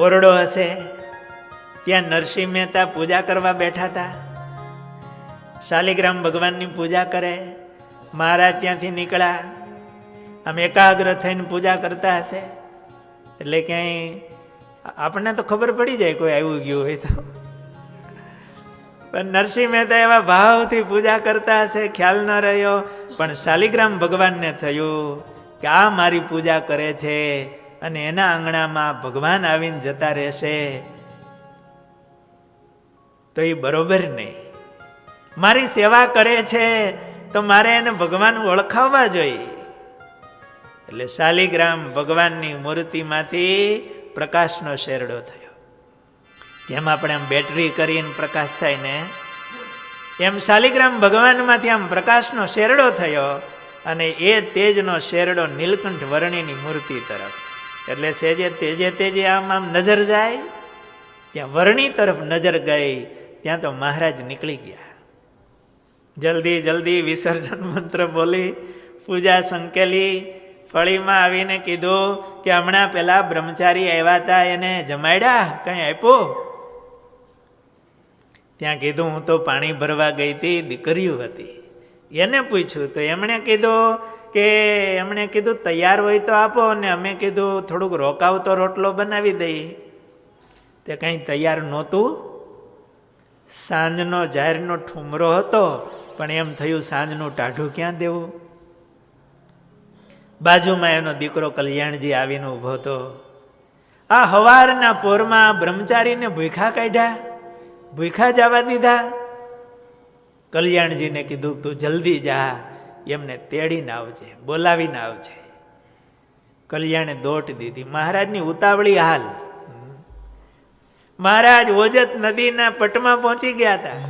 ઓરડો હશે, ત્યાં નરસિંહ મહેતા પૂજા કરવા બેઠા હતા. શાલિગ્રામ ભગવાનની પૂજા કરે. મહારાજ ત્યાંથી નીકળ્યા. આમ એકાગ્ર થઈને પૂજા કરતા હશે. એટલે ક્યાંય આપણને તો ખબર પડી જાય કોઈ આવ્યું ગયું હોય તો. પણ નરસિંહ મહેતા એવા ભાવથી પૂજા કરતા હશે, ખ્યાલ ન રહ્યો. પણ શાલિગ્રામ ભગવાનને થયું કે આ મારી પૂજા કરે છે અને એના આંગણામાં ભગવાન આવીને જતા રહેશે તો એ બરોબર નહીં. મારી સેવા કરે છે તો મારે એને ભગવાન ઓળખાવવા જોઈએ. એટલે શાલિગ્રામ ભગવાનની મૂર્તિમાંથી પ્રકાશનો શેરડો થયો. જેમ આપણે આમ બેટરી કરીને પ્રકાશ થાય ને, એમ શાલિગ્રામ ભગવાનમાંથી આમ પ્રકાશનો શેરડો થયો અને એ તેજનો શેરડો નીલકંઠ વર્ણિની મૂર્તિ તરફ. એટલે સેજે તેજે તેજે આમ આમ નજર જાય, ત્યાં વર્ણિ તરફ નજર ગઈ. ત્યાં તો મહારાજ નીકળી ગયા. જલ્દી જલ્દી વિસર્જન મંત્ર બોલી પૂજા સંકેલી. ફળીમાં આવીને કીધું કે હમણાં પેલા બ્રહ્મચારી આવ્યા હતા, એને જમાડ્યા, કંઈ આપ્યું? ત્યાં કીધું હું તો પાણી ભરવા ગઈ હતી, દીકરીઓ હતી. એને પૂછ્યું તો એમણે કીધું તૈયાર હોય તો આપો. અને અમે કીધું થોડુંક રોકાવ તો રોટલો બનાવી દઈએ. તે કંઈ તૈયાર નહોતું. સાંજનો જાહેરનો ઠુમરો હતો, પણ એમ થયું સાંજનું ટાઢું ક્યાં દેવું. બાજુમાં એનો દીકરો કલ્યાણજી આવીને ઊભો હતો. આ હવારના પોરમાં બ્રહ્મચારીને ભૂખ્યા કાઢ્યા, ભૂખ્યા જવા દીધા. કલ્યાણજીને કીધું તું જલ્દી જા, એમને તેડીને આવજે, બોલાવીને આવજે. કલ્યાણે દોટ દીધી. મહારાજની ઉતાવળી હાલ. મહારાજ ઓજત નદીના પટમાં પહોંચી ગયા હતા.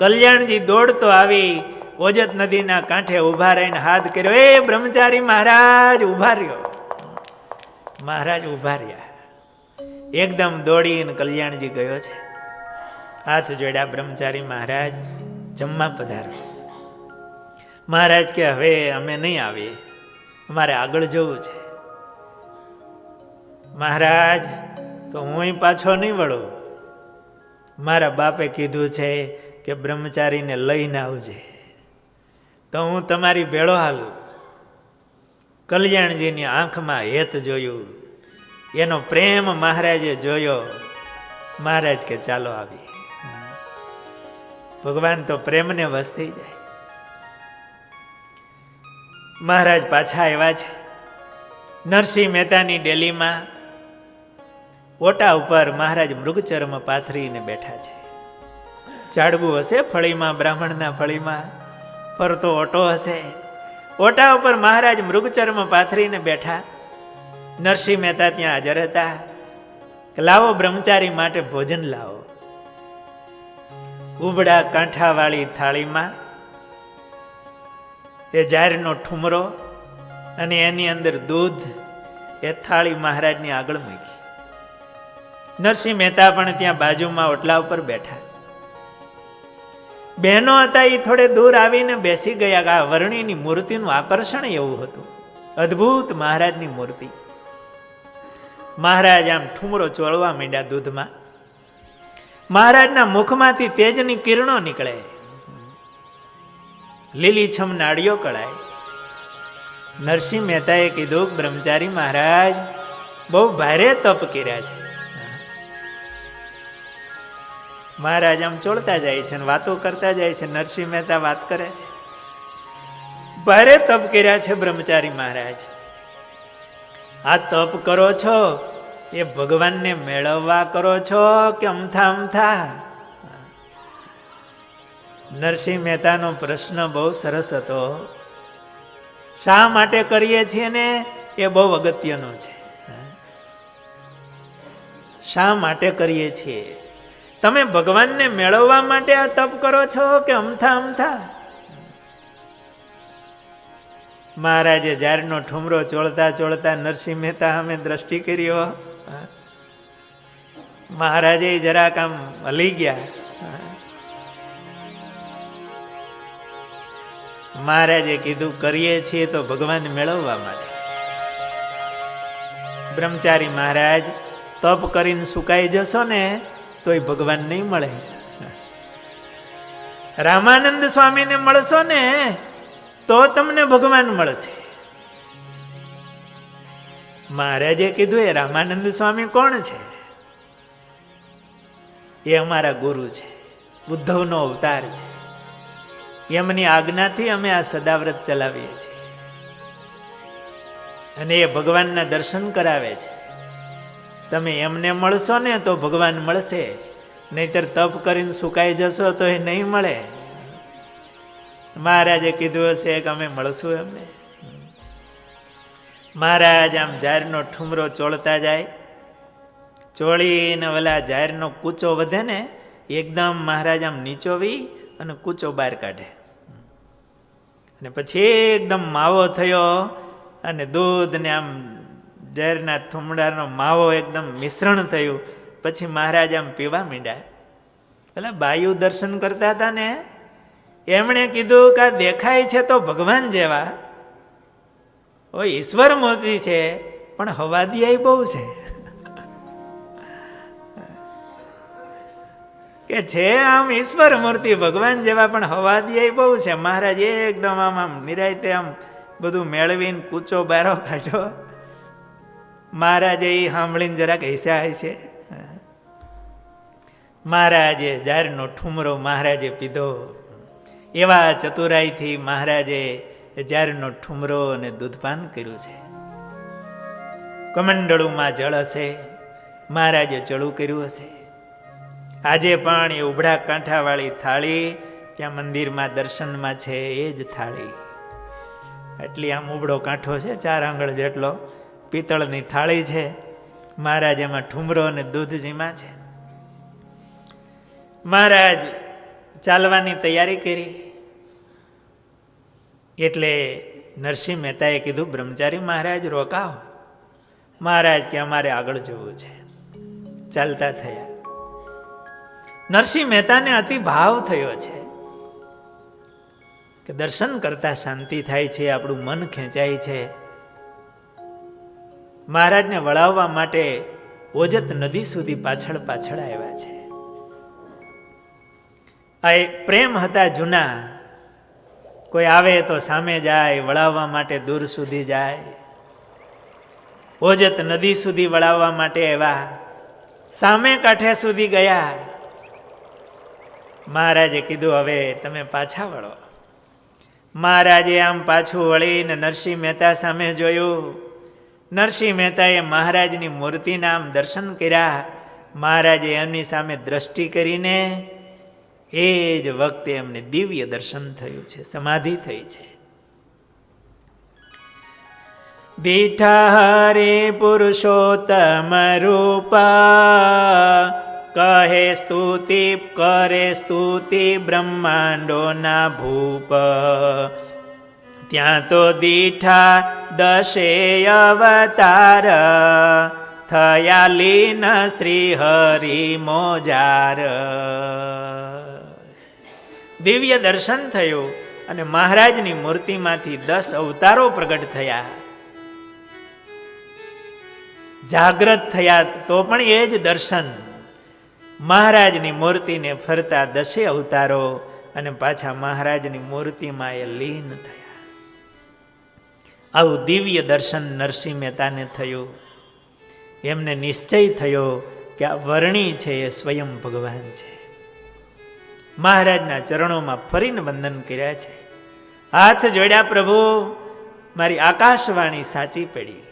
કલ્યાણજી દોડતો આવી ઓજત નદીના કાંઠે ઊભા રહીને હાથ કર્યો, એ બ્રહ્મચારી મહારાજ ઊભા રહ્યો. મહારાજ ઊભા રહ્યા. એકદમ દોડીને કલ્યાણજી ગયો છે. હાથ જોડ્યા. બ્રહ્મચારી મહારાજ જમવા પધારો. મહારાજ કે હવે અમે નહીં આવીએ, અમારે આગળ જવું છે. મહારાજ તો હું પાછો નહીં વળું. મારા બાપે કીધું છે કે બ્રહ્મચારીને લઈને આવજે, તો હું તમારી ભેળો હાલું. કલ્યાણજીની આંખમાં હેત જોયું, એનો પ્રેમ મહારાજે જોયો. મહારાજ કે ચાલો આવીએ. ભગવાન તો પ્રેમને વશ થઈ જાય. મહારાજ પાછા આવ્યા છે. નરસિંહ મહેતાની ડેલીમાં ઓટા ઉપર મહારાજ મૃગચર્મ પાથરીને બેઠા છે. ઝાડવું હશે ફળીમાં, બ્રાહ્મણના ફળીમાં ફરતો ઓટો હશે. ઓટા ઉપર મહારાજ મૃગચર્મ પાથરીને બેઠા. નરસિંહ મહેતા ત્યાં હાજર હતા. લાવો બ્રહ્મચારી માટે ભોજન લાવો. ઉબડા કાંઠાવાળી થાળીમાં એ જાહેરનો ઠુમરો અને એની અંદર દૂધ એ થાળી મહારાજની આગળ મૂકી. નરસિંહ મહેતા પણ ત્યાં બાજુમાં ઓટલા ઉપર બેઠા. બહેનો હતા એ થોડે દૂર આવીને બેસી ગયા. આ વર્ણિની મૂર્તિનું આકર્ષણ એવું હતું, અદ્ભુત મહારાજની મૂર્તિ. મહારાજ આમ ઠુમરો ચોળવા માંડ્યા દૂધમાં. મહારાજના મુખમાંથી તેજની કિરણો નીકળે, લીલીછમ નાળીઓ કળાય. નરસિંહ મહેતાએ કીધું, બ્રહ્મચારી મહારાજ બહુ ભારે તપ કર્યા છે. મહારાજ આમ ચોળતા જાય છે, વાતો કરતા જાય છે. નરસિંહ મહેતા વાત કરે છે, ભારે તપ કર્યા છે બ્રહ્મચારી મહારાજ. આ તપ કરો છો એ ભગવાનને મેળવવા કરો છો કે અમથા અમથા? નરસિંહ મહેતાનો પ્રશ્ન બહુ સરસ હતો. શા માટે કરીએ છીએ ને એ બહુ અગત્યનો છે. શા માટે કરીએ છીએ? તમે ભગવાનને મેળવવા માટે આ તપ કરો છો કે અમથા અમથા? મહારાજે જારનો ઠુમરો ચોળતા ચોળતા નરસિંહ મહેતા સામે દ્રષ્ટિ કર્યો. મહારાજે જરાક આમ હલી ગયા. મહારાજે કીધું, કરીએ છીએ તો ભગવાન મેળવવા માટે. બ્રહ્મચારી મહારાજ, તપ કરીને સુકાઈ જશો ને તોય ભગવાન નહીં મળે. રામાનંદ સ્વામીને મળશો ને તો તમને ભગવાન મળશે. મહારાજે કીધું, એ રામાનંદ સ્વામી કોણ છે? એ અમારા ગુરુ છે, ઉદ્ધવનો અવતાર છે. એમની આજ્ઞાથી અમે આ સદાવ્રત ચલાવીએ છીએ અને એ ભગવાનના દર્શન કરાવે છે. તમે એમને મળશો ને તો ભગવાન મળશે, નહીતર તપ કરીને સુકાઈ જશો તો એ નહીં મળે. મહારાજે કીધું હશે કે અમે મળશું એમને. મહારાજ આમ જાહેરનો ઠુમરો ચોળતા જાય. ચોળીને ઓલા જાહેરનો કૂચો વધે ને એકદમ મહારાજ આમ નીચોવી અને કૂચો બહાર કાઢે. અને પછી એકદમ માવો થયો અને દૂધ ને આમ જાહેરના થુમડાનો માવો એકદમ મિશ્રણ થયું. પછી મહારાજ આમ પીવા માંડ્યા. એટલે બાયુ દર્શન કરતા હતા ને એમણે કીધું કે આ દેખાય છે તો ભગવાન જેવા, ઓ ઈશ્વર મૂર્તિ છે પણ હવાદિયાઈ બહુ છે. કે છે આમ ઈશ્વર મૂર્તિ ભગવાન જેવા પણ હવાદિયાઈ બહુ છે. મહારાજ એકદમ આમ આમ નિરાયતે આમ બધું મેળવીને કૂચો બારો કાઢ્યો. મહારાજે એ સાંભળીને જરાક હસ્યા છે. મહારાજે જાહેરનો ઠુમરો મહારાજે પીધો. એવા ચતુરાઈથી મહારાજે જાહેરનો ઠુમરો અને દૂધપાન કર્યું છે. કમંડળુમાં જળ હશે, મહારાજે ચડું કર્યું હશે. આજે પણ એ ઉભડા કાંઠાવાળી થાળી ત્યાં મંદિરમાં દર્શનમાં છે. એ જ થાળી એટલી આમ ઉબડો કાંઠો છે, 4 આંગળ જેટલો, પિત્તળની થાળી છે. મહારાજ એમાં ઠુમરો અને દૂધ જીમા છે. મહારાજ ચાલવાની તૈયારી કરી એટલે નરસિંહ મહેતાએ કીધું, બ્રહ્મચારી મહારાજ રોકાઓ. મહારાજ કે અમારે આગળ જવું છે. ચાલતા થયા. નરસિંહ મહેતાને અતિ ભાવ થયો છે કે દર્શન કરતા શાંતિ થાય છે, આપણું મન ખેંચાય છે. મહારાજને વળાવવા માટે ઓજત નદી સુધી પાછળ પાછળ આવ્યા છે. આ એક પ્રેમ હતા જૂના. કોઈ આવે તો સામે જાય, વળાવવા માટે દૂર સુધી જાય. ઓજત નદી સુધી વળાવવા માટે આવ્યા. સામે કાંઠે સુધી ગયા. મહારાજે કીધું હવે તમે પાછા વળો. મહારાજે આમ પાછું વળીને નરસિંહ મહેતા સામે જોયું. નરસિંહ મહેતાએ મહારાજની મૂર્તિના આમ દર્શન કર્યા. મહારાજે એમની સામે દ્રષ્ટિ કરીને એ જ વખતે એમને દિવ્ય દર્શન થયું છે, સમાધિ થઈ છે. દીઠા હરે પુરુષોત્તમ રૂપા, કહે સ્તુતિ કરે સ્તુતિ બ્રહ્માંડોના ભૂપ. ત્યાં તો દીઠા દશે અવતાર, થયા લીન શ્રી હરિ મોજાર. દિવ્ય દર્શન થયું અને મહારાજની મૂર્તિમાંથી 10 અવતારો પ્રગટ થયા. જાગ્રત થયા તો પણ એ જ દર્શન. મહારાજની મૂર્તિને ફરતા 10 અવતારો અને પાછા મહારાજની મૂર્તિમાં એ લીન થયા. આવું દિવ્ય દર્શન નરસિંહ મહેતાને થયું. એમને નિશ્ચય થયો કે આ વર્ણી છે એ સ્વયં ભગવાન છે. મહારાજના ચરણોમાં ફરીને વંદન કર્યા છે. હાથ જોડ્યા, પ્રભુ મારી આકાશવાણી સાચી પડી.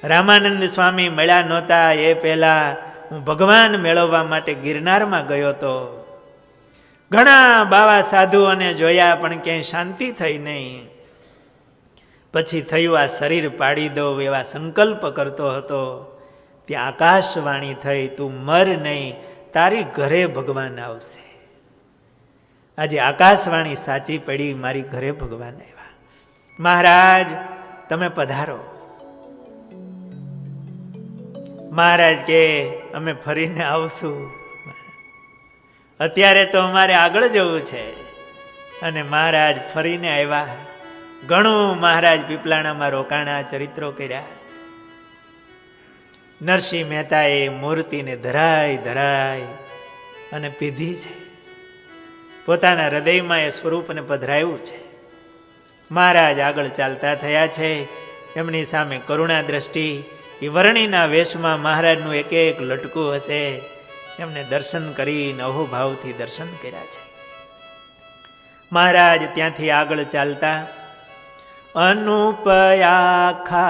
રામાનંદ સ્વામી મળ્યા નહોતા એ પહેલા હું ભગવાન મેળવવા માટે ગિરનારમાં ગયો હતો. ઘણા બાવા સાધુઓને જોયા પણ ક્યાંય શાંતિ થઈ નહીં. પછી થયું આ શરીર પાડી દઉં એવા સંકલ્પ કરતો હતો. ત્યાં આકાશવાણી થઈ, તું મર નહીં, તારી ઘરે ભગવાન આવશે. આજે આકાશવાણી સાચી પડી, મારી ઘરે ભગવાન આવ્યા. મહારાજ તમે પધારો. મહારાજ કે અમે ફરીને આવશું, અત્યારે તો અમારે આગળ જવું છે. અને મહારાજ ફરીને આવ્યા. ઘણું મહારાજ પીપલાણામાં રોકાણા, ચરિત્રો કર્યા. નરસિંહ મહેતાએ મૂર્તિને ધરાઈ ધરાઈ અને પીધી છે. પોતાના હૃદયમાં એ સ્વરૂપને પધરાયું છે. મહારાજ આગળ ચાલતા થયા છે. એમની સામે કરુણા દ્રષ્ટિ. એ વર્ણીના વેશમાં મહારાજનું એક એક લટકું હશે. એમને દર્શન કરીને અહોભાવથી દર્શન કર્યા છે. મહારાજ ત્યાંથી આગળ ચાલતા, અનુપયાખા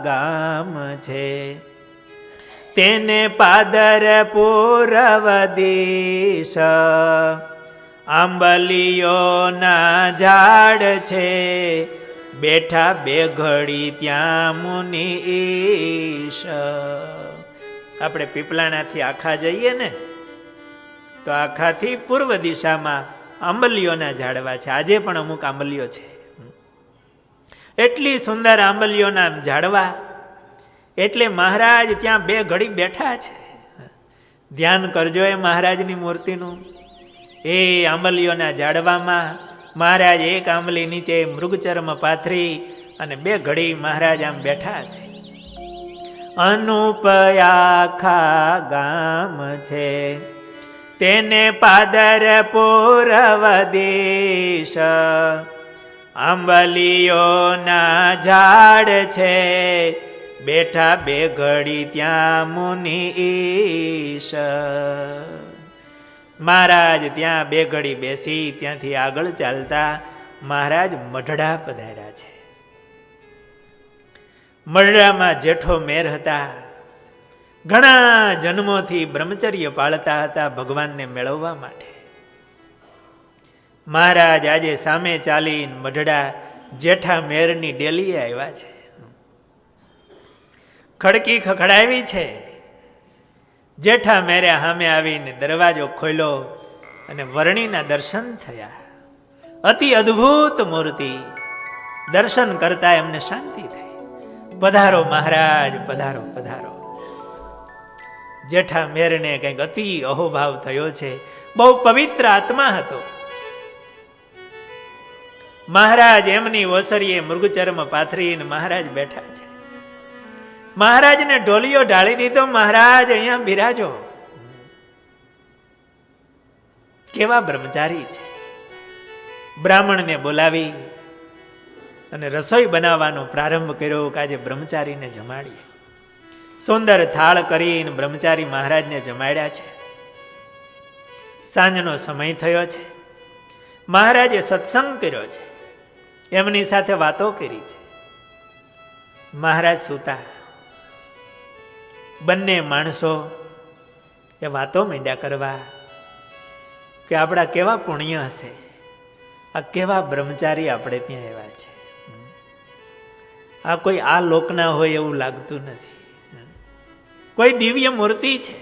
ગામ છે, તેને પાદર પૂરવદીશ, આંબલીઓના ઝાડ છે, બેઠા બે ઘડી ત્યાં મુનીશ. આપણે પીપલાણાથી આખા જઈએ ને તો આખાથી પૂર્વ દિશામાં આંબલીઓના ઝાડવા છે. આજે પણ અમુક આંબલીઓ છે. એટલી સુંદર આંબલીઓના ઝાડવા. એટલે મહારાજ ત્યાં બે ઘડી બેઠા છે. ધ્યાન કરજો એ મહારાજની મૂર્તિનું. એ આંબલીઓના ઝાડવામાં મહારાજ એક આંબલી નીચે મૃગચર્મ પાથરી અને બે ઘડી મહારાજ આમ બેઠા છે. અનુપયાખા ગામ છે, તેને પાદર પૂરવદીશ, આંબલીઓના ઝાડ છે, બેઠા બે ઘડી ત્યાં મુનીશ. મહારાજ ત્યાં બે ઘડી બેસી ત્યાંથી આગળ ચાલતા મહારાજ મઢડા પધાર્યા છે. મઢડામાં જેઠો મેર હતા. ઘણા જન્મોથી બ્રહ્મચર્ય પાળતા હતા ભગવાનને મેળવવા માટે. મહારાજ આજે સામે ચાલીને મઢડા જેઠા મેરની ડેલીએ આવ્યા છે. ખડકી ખખડાવી છે. જેઠા મેરે સામે આવીને દરવાજો ખોલ્યો અને વર્ણીના દર્શન થયા. અતિ અદ્ભુત મૂર્તિ. દર્શન કરતા એમને શાંતિ થઈ. પધારો મહારાજ, પધારો પધારો. જેઠા મેરને કંઈક અતિ અહોભાવ થયો છે. બહુ પવિત્ર આત્મા હતો. મહારાજ એમની ઓસરીએ મૃગચર્મ પાથરીને મહારાજ બેઠા છે. મહારાજને ઢોલિયો ઢાળી દીધો. મહારાજ અહીંયા બિરાજો. કેવા બ્રહ્મચારી છે. બ્રાહ્મણને બોલાવી અને રસોઈ બનાવવાનો પ્રારંભ કર્યો કે આજે બ્રહ્મચારીને જમાડીએ. સુંદર થાળ કરીને બ્રહ્મચારી મહારાજને જમાડ્યા છે. સાંજનો સમય થયો છે. મહારાજે સત્સંગ કર્યો છે, એમની સાથે વાતો કરી છે. મહારાજ સૂતા. બંને માણસો એ વાતો માંડ્યા કરવા કે આપણા કેવા પુણ્ય હશે, આ કેવા બ્રહ્મચારી આપણે ત્યાં આવ્યા છે. આ કોઈ આ લોકના હોય એવું લાગતું નથી. કોઈ દિવ્ય મૂર્તિ છે.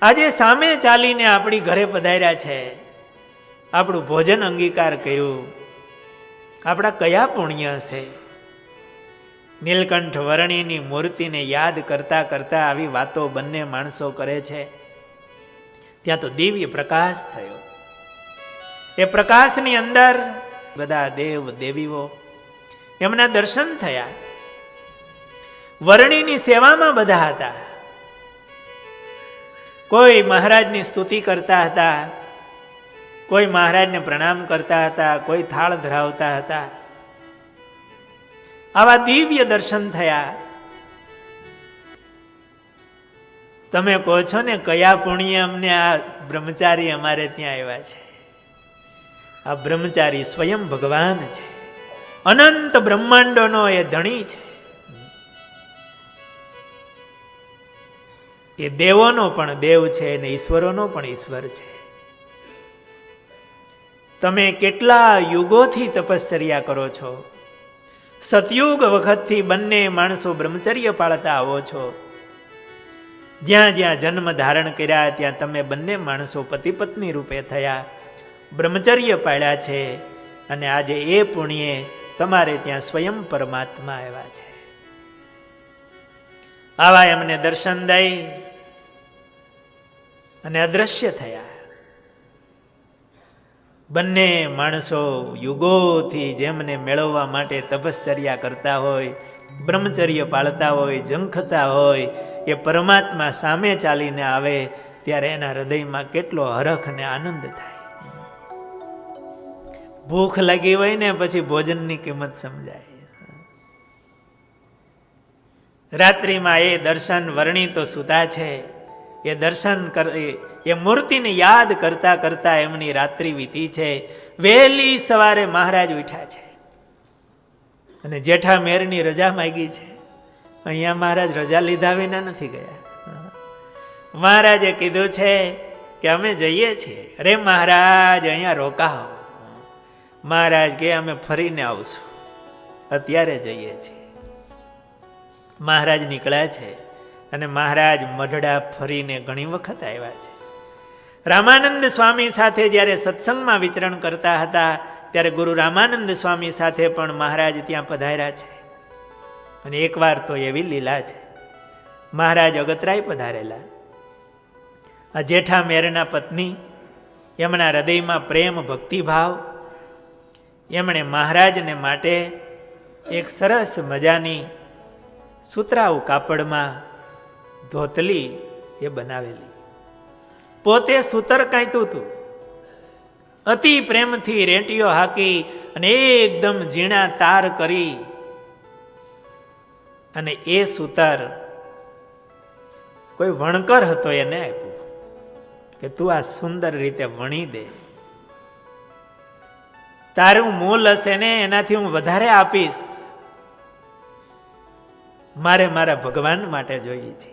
આજે સામે ચાલીને આપણી ઘરે પધાર્યા છે, આપણું ભોજન અંગીકાર કર્યું. આપણા કયા પુણ્ય હશે. નીલકંઠ વર્ણિની મૂર્તિને યાદ કરતા કરતા આવી વાતો બંને માણસો કરે છે. ત્યાં તો દિવ્ય પ્રકાશ થયો. એ પ્રકાશની અંદર બધા દેવ દેવીઓ એમના દર્શન થયા. વર્ણિની સેવામાં બધા હતા. કોઈ મહારાજની સ્તુતિ કરતા હતા, કોઈ મહારાજને પ્રણામ કરતા હતા, કોઈ થાળ ધરાવતા હતા. આવા દિવ્ય દર્શન થયા. તમે કહો છો ને કયા પુણ્ય અમને આ બ્રહ્મચારી અમારે ત્યાં આવ્યા છે. આ બ્રહ્મચારી સ્વયં ભગવાન છે. અનંત બ્રહ્માંડોનો એ ધણી છે. એ દેવોનો પણ દેવ છે અને ઈશ્વરોનો પણ ઈશ્વર છે. તમે કેટલા યુગોથી તપશ્ચર્યા કરો છો. સતયુગ વખતથી બંને માણસો બ્રહ્મચર્ય પાળતા આવો છો. જ્યાં જ્યાં જન્મ ધારણ કર્યા ત્યાં તમે બંને માણસો પતિ પત્ની રૂપે થયા, બ્રહ્મચર્ય પાળ્યા છે. અને આજે એ પુણ્યે તમારે ત્યાં સ્વયં પરમાત્મા આવ્યા છે. આવા એમને દર્શન દઈ અને અદ્રશ્ય થયા. બંને માણસો યુગોથી જેમને મેળવવા માટે તપશ્ચર્યા કરતા હોય, બ્રહ્મચર્ય પાળતા હોય, ઝંખતા હોય, એ પરમાત્મા સામે ચાલીને આવે ત્યારે એના હૃદયમાં કેટલો હરખ અને આનંદ થાય. ભૂખ લાગી હોય ને પછી ભોજનની કિંમત સમજાય. રાત્રિમાં એ દર્શન વર્ણિ તો સુતા છે. એ દર્શન એ મૂર્તિને યાદ કરતા કરતા એમની રાત્રિ વીતી છે. વહેલી સવારે મહારાજ ઉઠ્યા છે અને જેઠા મેરની રજા માંગી છે. અહીંયા મહારાજ રજા લીધા વિના નથી ગયા. મહારાજે કીધું છે કે અમે જઈએ છીએ. અરે મહારાજ અહીંયા રોકાઓ. મહારાજ કે અમે ફરીને આવશું, અત્યારે જઈએ છીએ. મહારાજ નીકળ્યા છે અને મહારાજ મઢડા ફરીને ઘણી વખત આવ્યા છે. રામાનંદ સ્વામી સાથે જ્યારે સત્સંગમાં વિચરણ કરતા હતા ત્યારે ગુરુ રામાનંદ સ્વામી સાથે પણ મહારાજ ત્યાં પધાર્યા છે. અને એકવાર તો એવી લીલા છે, મહારાજ અગતરાય પધારેલા. આ જેઠા મેરના પત્ની, એમના હૃદયમાં પ્રેમ ભક્તિભાવ, એમણે મહારાજને માટે એક સરસ મજાની સુતરાઉ કાપડમાં ધોતલી એ બનાવેલી. પોતે સૂતર કાંઈતું હતું. અતિ પ્રેમથી રેંટીઓ હાકી અને એકદમ ઝીણા તાર કરી અને એ સૂતર કોઈ વણકર હતો એને આપ્યું કે તું આ સુંદર રીતે વણી દે. તારું મૂલ હશે ને એનાથી હું વધારે આપીશ. મારે મારા ભગવાન માટે જોઈએ છે.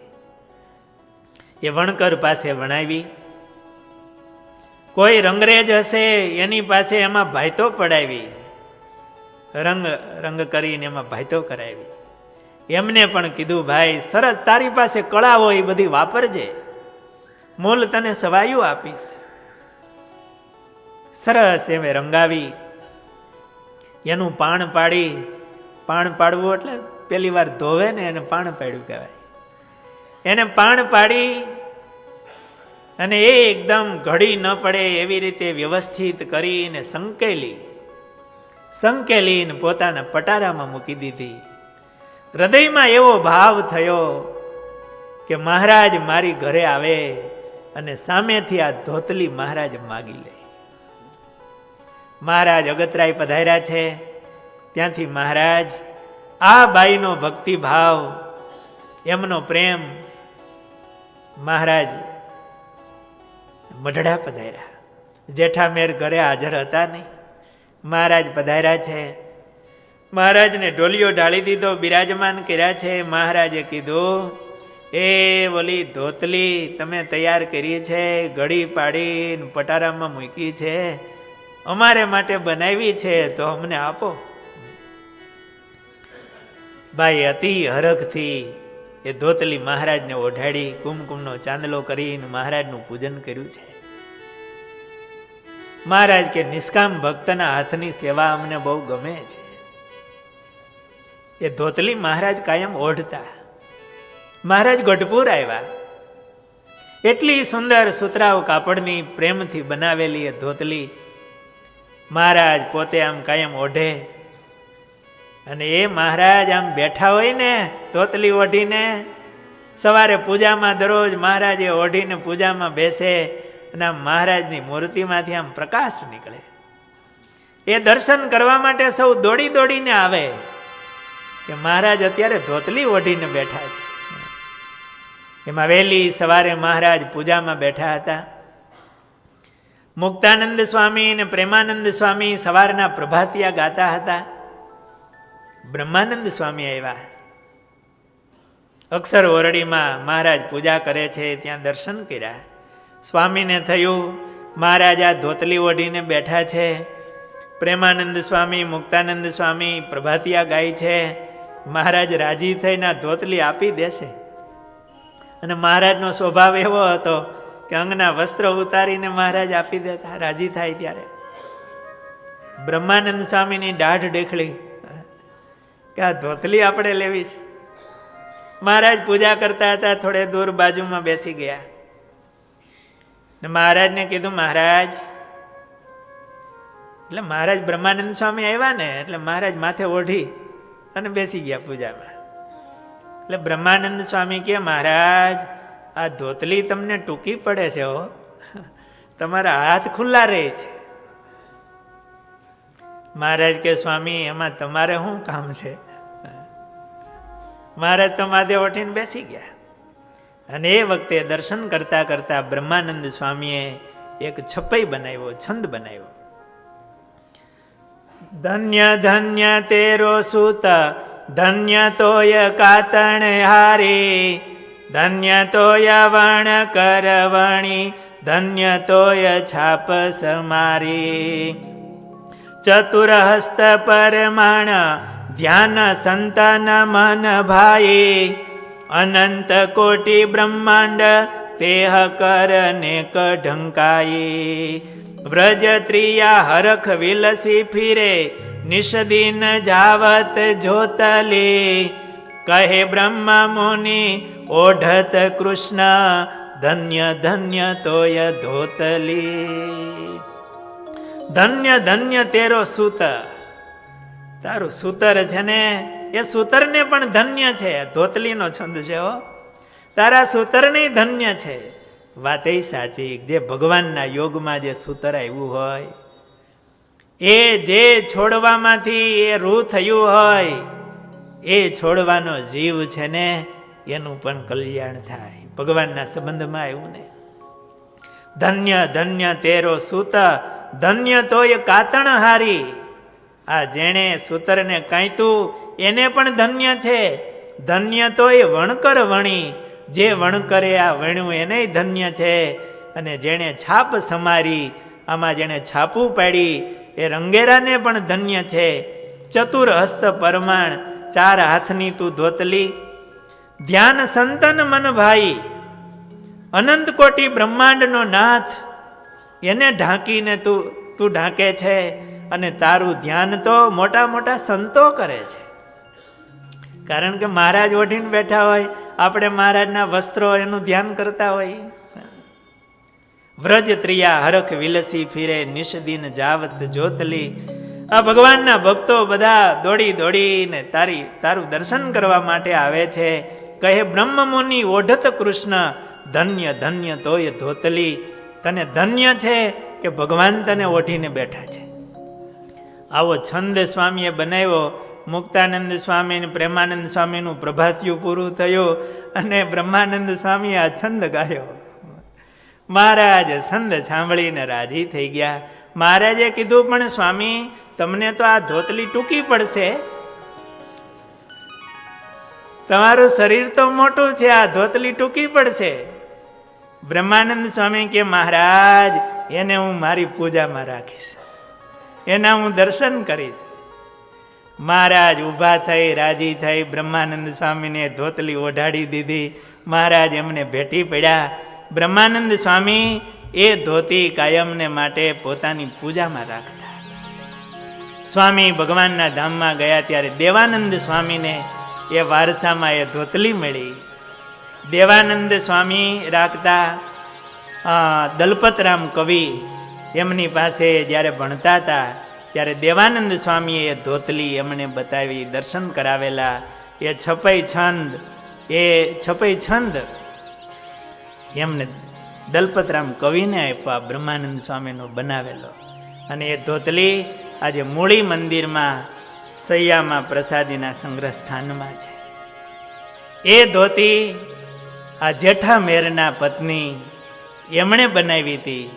એ વણકર પાસે વણાવી. કોઈ રંગરેજ હશે એની પાસે એમાં ભાઈતો પડાવી, રંગ કરીને એમાં ભાઈતો કરાવી. એમને પણ કીધું ભાઈ સરસ તારી પાસે કળા હોય એ બધી વાપરજે, મૂલ તને સવાયું આપીશ. સરસ એમ રંગાવી એનું પાણ પાડી. પાણ પાડવું એટલે પેલી વાર ધોવે ને એને પાણ પાડ્યું કહેવાય. એને પાણ પાડી અને એ એકદમ ઘડી ન પડે એવી રીતે વ્યવસ્થિત કરીને સંકેલીને પોતાના પટારામાં મૂકી દીધી. હૃદયમાં એવો ભાવ થયો કે મહારાજ મારી ઘરે આવે અને સામેથી આ ધોતલી મહારાજ માગી લે. મહારાજ અગતરાય પધાર્યા છે. ત્યાંથી મહારાજ આ બાઈનો ભક્તિભાવ એમનો પ્રેમ. મહારાજ મઢડા પધાર્યા. જેઠામેર ઘરે હાજર હતા નહીં. મહારાજ પધાર્યા છે. મહારાજને ઢોલિયો ઢાળી દીધો, બિરાજમાન કર્યા છે. મહારાજે કીધું, એ બોલી ધોતલી તમે તૈયાર કરી છે, ઘડી પાડીને પટારામાં મૂકી છે, અમારે માટે બનાવી છે, તો અમને આપો. ભાઈ અતિ હરખથી એ ધોતલી મહારાજને ઓઢાડી કુમકુમનો ચાંદલો કરીને મહારાજનું પૂજન કર્યું છે. મહારાજ કે નિષ્કામ ભક્તના હાથની સેવા અમને બહુ ગમે છે. એ ધોતલી મહારાજ કાયમ ઓઢતા. મહારાજ ગઢપુર આવ્યા. એટલી સુંદર સુતરાઉ કાપડની પ્રેમથી બનાવેલી એ ધોતલી મહારાજ પોતે આમ કાયમ ઓઢે. અને એ મહારાજ આમ બેઠા હોય ને ધોતલી ઓઢીને, સવારે પૂજામાં દરરોજ મહારાજ એ ઓઢીને પૂજામાં બેસે અને આમ મહારાજની મૂર્તિમાંથી આમ પ્રકાશ નીકળે. એ દર્શન કરવા માટે સૌ દોડી દોડીને આવે કે મહારાજ અત્યારે ધોતલી ઓઢીને બેઠા છે. એમાં વહેલી સવારે મહારાજ પૂજામાં બેઠા હતા. મુક્તાનંદ સ્વામી અને પ્રેમાનંદ સ્વામી સવારના પ્રભાતિયા ગાતા હતા. બ્રહ્માનંદ સ્વામી આવ્યા. અક્ષર ઓરડીમાં મહારાજ પૂજા કરે છે, ત્યાં દર્શન કર્યા. સ્વામીને થયું મહારાજ આ ધોતલી ઓઢીને બેઠા છે. પ્રેમાનંદ સ્વામી, મુક્તાનંદ સ્વામી પ્રભાતિયા ગાય છે. મહારાજ રાજી થઈને ધોતલી આપી દેશે. અને મહારાજનો સ્વભાવ એવો હતો કે અંગના વસ્ત્ર ઉતારીને મહારાજ આપી દેતા, રાજી થાય ત્યારે. બ્રહ્માનંદ સ્વામીની દાઢ દેખળી કે આ ધોતલી આપણે લેવી છે. મહારાજ પૂજા કરતા હતા, થોડે દૂર બાજુમાં બેસી ગયા. ને મહારાજને કીધું મહારાજ, એટલે મહારાજ બ્રહ્માનંદ સ્વામી આવ્યા ને એટલે મહારાજ માથે ઓઢી અને બેસી ગયા પૂજામાં. એટલે બ્રહ્માનંદ સ્વામી કહે મહારાજ આ ધોતલી તમને ટૂંકી પડે છે, હો, તમારા હાથ ખુલ્લા રહે છે. મહારાજ કે સ્વામી એમાં તમારે શું કામ છે? મહારાજ તો માથે ઓઠીને બેસી ગયા. અને એ વખતે દર્શન કરતા કરતા બ્રહ્માનંદ સ્વામીએ એક છપઈ બનાવ્યો, છંદ બનાવ્યો. ધન્ય ધન્ય તેરો સૂત, ધન્ય તોય કાતણ હારી, ધન્ય તોય વણ કરવણી, ધન્ય તોય છાપ સમારી. ચતુરહસ્ત પરમાણ ધ્યાન સંતન મન ભાઈ, અનંત કોટી બ્રહ્માંડ તેહ કરને કઢંકાઈ. વ્રજ ત્રિયા હરખ વિલસી ફિરે, નિષદિન જાવત જોતલી, કહે બ્રહ્મ મુનિ ઓઢત કૃષ્ણ, ધન્ય ધન્ય તોય ધોતલી. ધન્ય ધન્ય તેરો સૂતર, તારું સૂતર છે ને એ સૂતરને પણ ધન્ય છે. ધોતલીનો છંદ છે, હો, તારા સૂતરને ધન્ય છે. વાત એ સાચી, જે ભગવાનના યોગમાં જે સૂતર આવ્યું હોય, એ જે છોડવામાંથી એ રૂ થયું હોય, એ છોડવાનો જીવ છે ને એનું પણ કલ્યાણ થાય. ભગવાનના સંબંધમાં આવ્યું ને. ધન્ય ધન્ય તેરો સૂત, ધન્ય તોય કાતણ હારી. આ જેણે સૂતરને કાંઈતું એને પણ ધન્ય છે. ધન્ય તોય વણકર વણી, જે વણકરે આ વણ્યું એને ધન્ય છે. અને જેણે છાપ સમારી, આમાં જેણે છાપું પાડી એ રંગેરાને પણ ધન્ય છે. ચતુર હસ્ત પરમાણ, ચાર હાથની તું ધોતલી. ધ્યાન સંતન મન ભાઈ, અનંત કોટી બ્રહ્માંડનો નાથ, એને ઢાંકીને તું ઢાંકે છે. અને તારું ધ્યાન તો મોટા મોટા સંતો કરે છે. કારણ કે મહારાજ ઓઢીને બેઠા હોય, આપણે મહારાજના વસ્ત્રો એનું ધ્યાન કરતા હોય. વ્રજ ત્રિયા હરખ વિલસી ફિરે, નિષદિન જાવત જોતલી. આ ભગવાનના ભક્તો બધા દોડી દોડીને તારું દર્શન કરવા માટે આવે છે. કહે બ્રહ્મ મુનિ ઓઢત કૃષ્ણ, ધન્ય ધન્ય તોય ધોતલી. તને ધન્ય છે કે ભગવાન તને ઓઢીને બેઠા છે. આવો છંદ સ્વામીએ બનાવ્યો. મુક્તાનંદ સ્વામી અને પ્રેમાનંદ સ્વામીનું પ્રભાતિયું પૂરું થયું અને બ્રહ્માનંદ સ્વામીએ આ છંદ ગાયો. મહારાજ છંદ સાંભળીને રાજી થઈ ગયા. મહારાજે કીધું, પણ સ્વામી તમને તો આ ધોતલી ટૂંકી પડશે, તમારું શરીર તો મોટું છે, આ ધોતલી ટૂંકી પડશે. બ્રહ્માનંદ સ્વામી કે મહારાજ એને હું મારી પૂજામાં રાખીશ, એના હું દર્શન કરીશ. મહારાજ ઊભા થઈ રાજી થઈ બ્રહ્માનંદ સ્વામીને ધોતલી ઓઢાડી દીધી. મહારાજ એમને ભેટી પડ્યા. બ્રહ્માનંદ સ્વામી એ ધોતી કાયમને માટે પોતાની પૂજામાં રાખતા. સ્વામી ભગવાનના ધામમાં ગયા ત્યારે દેવાનંદ સ્વામીને એ વારસામાં એ ધોતલી મળી. દેવાનંદ સ્વામી રાખતા. દલપતરામ કવિ એમની પાસે જ્યારે ભણતા હતા ત્યારે દેવાનંદ સ્વામીએ એ ધોતલી એમને બતાવી, દર્શન કરાવેલા. એ છપઈ છંદ એમને દલપતરામ કવિને આપ્યા, બ્રહ્માનંદ સ્વામીનો બનાવેલો. અને એ ધોતલી આજે મૂળી મંદિરમાં સૈયામાં પ્રસાદીના સંગ્રહ સ્થાનમાં છે. એ ધોતી આ જેઠા મેરના પત્ની એમણે બનાવી હતી.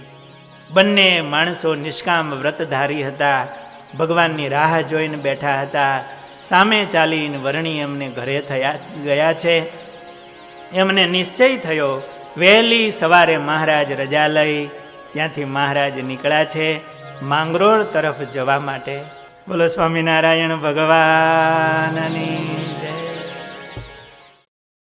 બંને માણસો નિષ્કામ વ્રતધારી હતા, ભગવાનની રાહ જોઈને બેઠા હતા. સામે ચાલીને વર્ણી એમને ઘરે ગયા છે. એમને નિશ્ચય થયો, વહેલી સવારે મહારાજ રજા લઈ ત્યાંથી મહારાજ નીકળ્યા છે માંગરોળ તરફ જવા માટે. બોલો સ્વામિનારાયણ ભગવાનની.